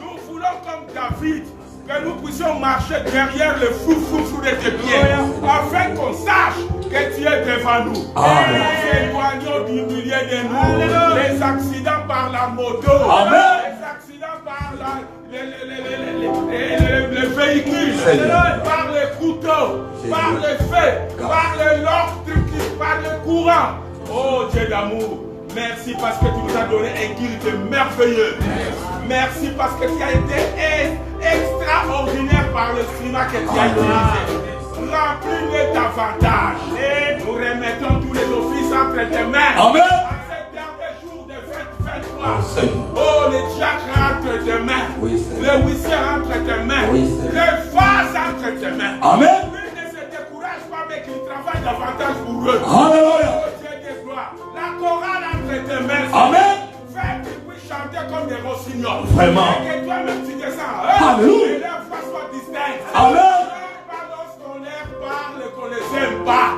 Comme David, que nous puissions marcher derrière le fou de tes pieds, afin qu'on sache que tu es devant nous. Et nous éloignons du milieu de nous les accidents par la moto, les accidents par les véhicules, par les couteaux, par les feux, par par le courant. Oh Dieu d'amour, merci parce que tu nous as donné un culte merveilleux. Merci parce que tu as été extraordinaire par le climat que tu as utilisé. Remplis-le davantage. Et nous remettons tous les offices entre tes mains. Amen. À ce dernier jour de 2023. Oh, les diacres entre tes mains. Le huissier entre tes mains. Le vase entre tes mains. Amen. Lui ne se décourage pas, mais qu'il travaille davantage pour eux. Alléluia. Oh, Dieu de gloire. La chorale entre tes mains. Amen. Fais qu'ils puissent chanter comme des rossignols. Vraiment. Et que toi-même tu descends. Alléluia. Et leur voix soit distincte. Amen. Pas lorsqu'on leur parle qu'on ne les aime pas.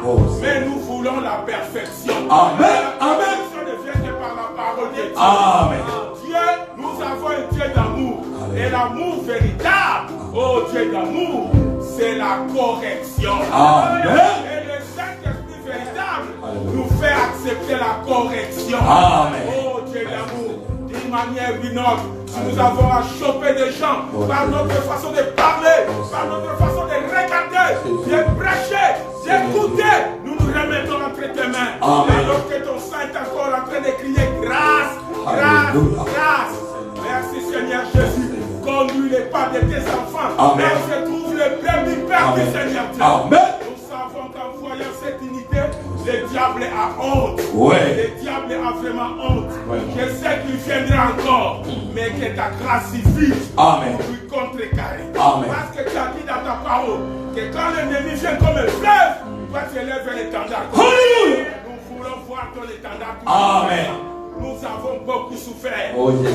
Mais nous voulons la perfection. Amen. Amen. La perfection ne vient que par la parole de Dieu. Amen. Dieu, nous avons un Dieu d'amour. Et l'amour véritable. Oh Dieu d'amour, c'est la correction. Amen. Et le Saint-Esprit véritable nous fait accepter la correction. Amen. Oh Dieu d'amour, d'une manière ou d'une autre, si nous avons à choper des gens par notre façon de parler, par notre façon de regarder, de prêcher, d'écouter, nous nous remettons entre tes mains. Alors que ton sang est encore en train de crier grâce, grâce, grâce. Merci Seigneur Jésus. Conduis les pas de tes enfants. Là où se trouve le premier Père du Seigneur Dieu. Nous savons qu'en voyant cette unité, le diable a honte. Le diable a vraiment honte. Je sais qu'il viendra encore, mais que ta grâce suffit pour lui contrecarrer. Parce que tu as dit dans ta parole que quand l'ennemi vient comme un fleuve, toi tu élèves l'étendard. Nous voulons voir ton étendard. Amen. Nous avons beaucoup souffert.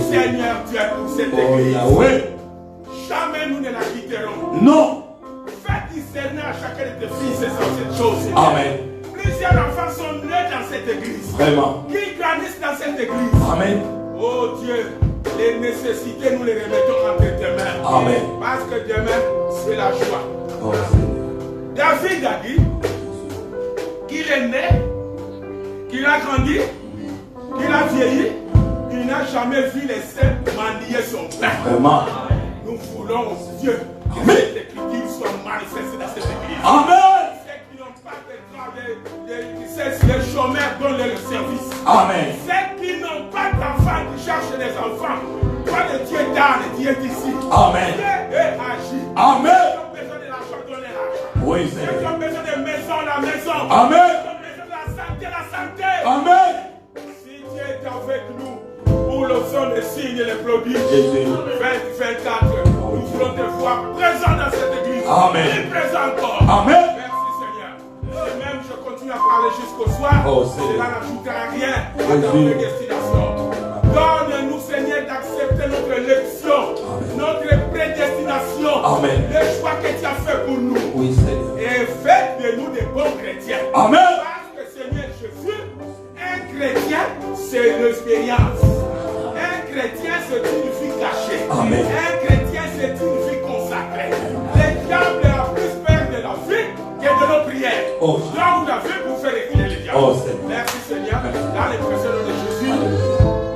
Seigneur Dieu, pour cette église. Jamais nous ne la quitterons. Non. Fais discerner à chacun de tes fils et cette chose. Amen. Plusieurs enfants sont nés dans cette église. Vraiment. Qui grandissent dans cette église. Amen. Oh Dieu, les nécessités, nous les remettons entre tes mains. Amen. Parce que demain, c'est la joie. Oh, David a dit qu'il est né, qu'il a grandi, qu'il a vieilli, il n'a jamais vu les saints mendier son pain. Vraiment. Nous voulons, Dieu, que cette écriture soit manifestée dans cette église. Amen. Ceux qui n'ont pas de travail, les chômeurs donnent le service. Amen. Ceux qui n'ont pas d'enfants, qui cherchent des enfants, toi le Dieu donne, Dieu est ici. Amen. Dieu agit. Amen. Ceux qui ont besoin de l'argent, donne l'argent. Oui, Seigneur. Ceux qui ont besoin de maison, la maison. Amen. Ceux qui ont besoin de la santé, la santé. Amen. Dieu est avec nous pour le son des signes et les prodiges. 2024, nous voulons te voir présent dans cette église. Amen. Et présent encore. Amen. Merci Seigneur. Et même je continue à parler jusqu'au soir. Cela n'ajoutera rien à notre destination. Donne-nous Seigneur d'accepter notre élection, notre prédestination, le choix que tu as fait pour nous. Oui, Seigneur. Et fais de nous des bons chrétiens. Amen. Parce que Seigneur Jésus, un chrétien, c'est l'expérience. Un chrétien, c'est une vie cachée. Amen. Un chrétien, c'est une vie consacrée. Le diable a plus peur de la vie que de nos prières. Donc, la vie pour faire éclairer le diable. Merci Seigneur. Dans les précieux nom de Jésus,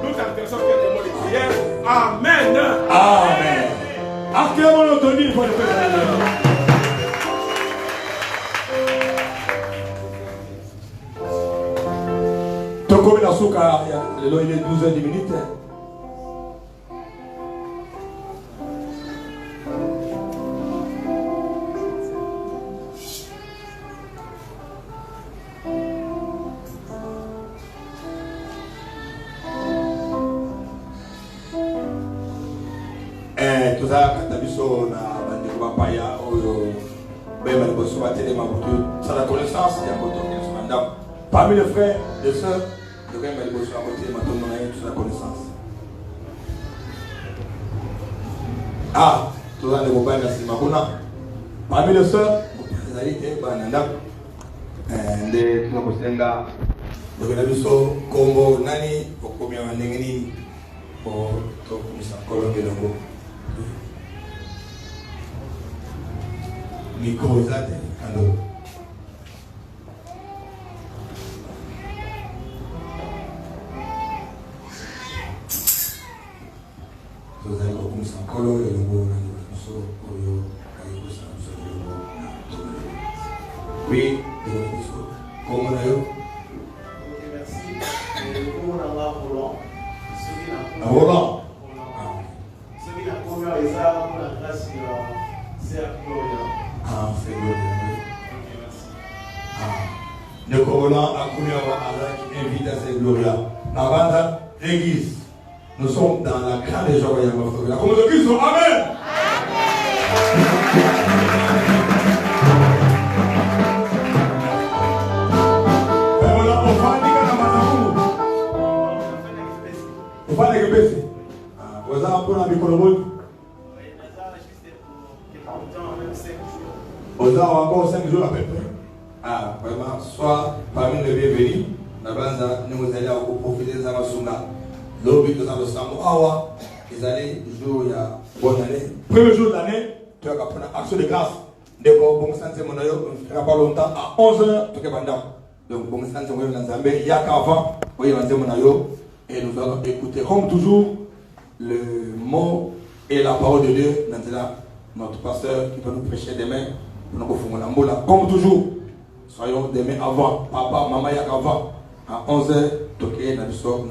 nous t'adressons quelques mots de prière. Amen. Amen. Acclamons notre Dieu pour le Père. Comme la souka, il est 12h10. Tout ça, quand tu as vu ça, ça la connaissance, il y a beaucoup de parmi les frères, les sœurs, la connaissance. Ah, tout ça, parmi les sœurs, oui, comment on a eu? Merci. Comment on a Roland? Roland. Celui qui a commis les armes pour la grâce c'est Gloria. Ah, c'est Gloria. Ok, merci. Le Roland a commis qui invite à cette Gloria. La bande l'église. Nous sommes dans la grande joie de la communauté de Christ. Amen. Encore 5 jours à peu près. Ah, vraiment, soit parmi les bienvenus, nous allons profiter de la Masuna. L'objet de la Samoa, ils allaient jour il y a bonne année. Premier jour de l'année, tu vas prendre action de grâce. D'accord, bon sens mon ayo, on fera pas longtemps à 11h, tu vas pendant. Donc bon sens mon ayo dans Zambé, il y a qu'avant, oui, mon ayo, et nous allons écouter comme toujours le mot et la parole de Dieu dans notre pasteur qui va nous prêcher demain. Comme toujours, soyons demain avant, papa, maman, il y a qu'avant, à 11h, toqué dans le sort,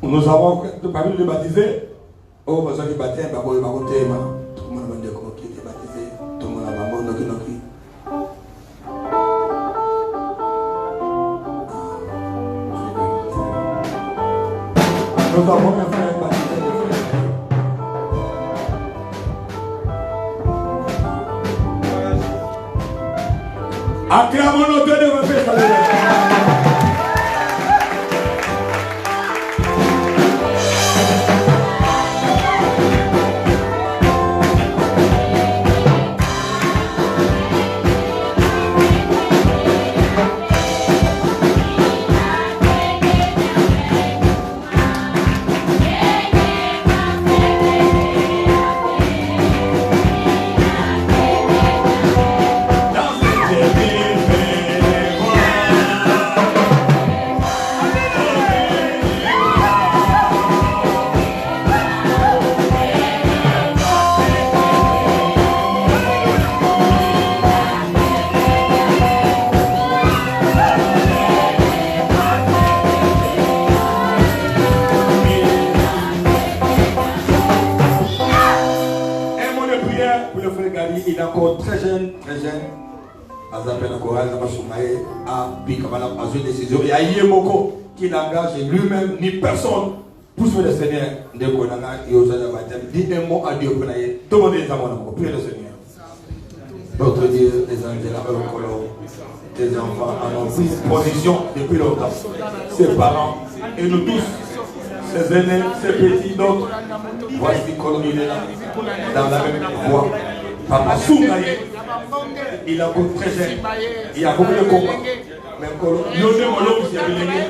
nous avons parmi les baptisés, oh, besoin de baptême, tout le monde qui était baptisé, tout le monde a bambou, nous avons un frère baptisé. Acclamons notre Dieu de refaire. Il est encore très jeune. A une décision. Il y a Yemoko qui n'engage lui-même ni personne pour sauver le Seigneur. Dis un mot à Dieu pour l'aïe. Tout le monde est à mon priez le Seigneur. Notre Dieu, les angels, tes enfants en ont pris position depuis longtemps. Ses parents et nous tous, ses aînés, ses petits, d'autres. Voici comment il est là, dans la même voie. Papa Soumaï, il a beaucoup très jeune, il a beaucoup de combats. Mais quand il y a des molons qui sont venus,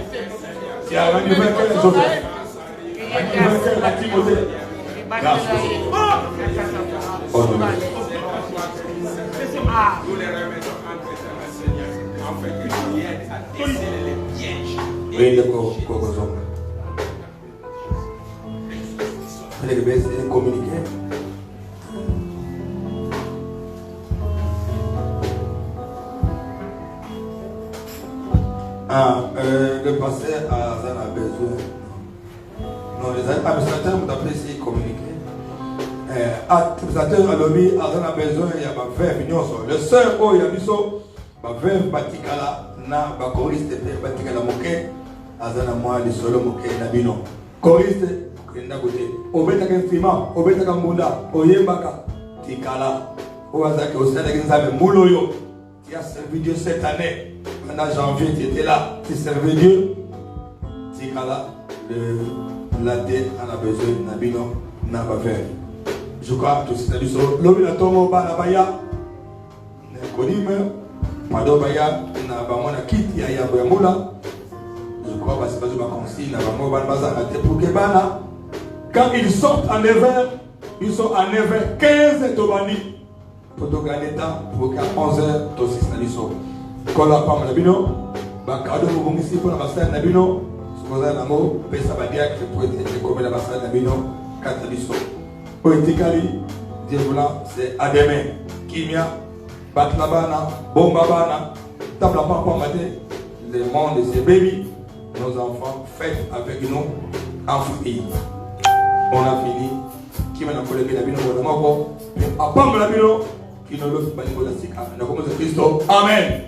il y a un niveau que les autres, un niveau que la Timothée, grâce à Dieu. Nous les remettons entre le Seigneur, afin que tu aides à déceler les pièges. Oui, le Kokozon. Les bébés, c'est communiquer. Le pasteur a besoin. Non, les administrateurs m'ont appelé ici communiquer. Administrateur a lobby, a besoin, il y a ma verre, le seul où il y a biso, ma verre, batikala, na, ba choriste, batikala moke, azana moi, les solo moke, nabino. Choriste, kenda gote, obetaka instrument, obetaka mbunda, oyembaka, tikala, oazaki, osana kinzabe, mouloyo, qui a servi Dieu cette année. En janvier, tu étais là, tu servais Dieu. Tikala, la dette, on a besoin d'un bino, n'a pas fait. Je crois que c'est ça. L'homme a tombé au bas la baya. Pardon, baya, n'a pas mon acquis, il y a un moula. Je crois que c'est pas ma consigne, n'a pas mon bazar à pour que bana. Quand ils sortent en 9h, ils sont à 9h15 Tobani. Pour te gagner temps, pour qu'à 11h, tu aussi saliso. Quand la femme n'a bino, bakado vous ici pour la master n'a bino, ce qu'on a l'amour, pesa badia qui peut être comme la master n'a bino, cataliso. Poétically, Dieu voulant, c'est à demain. Kimia, Batlabana, Bombabana, Tabla Papa Maté, le monde de ces bébés, nos enfants, faites avec nous en famille. On a fini. Qui m'a appelé la bino, on a mort. À Pam la bino, qui ne le fait pas de la Sika. Nous commençons Christo. Amen.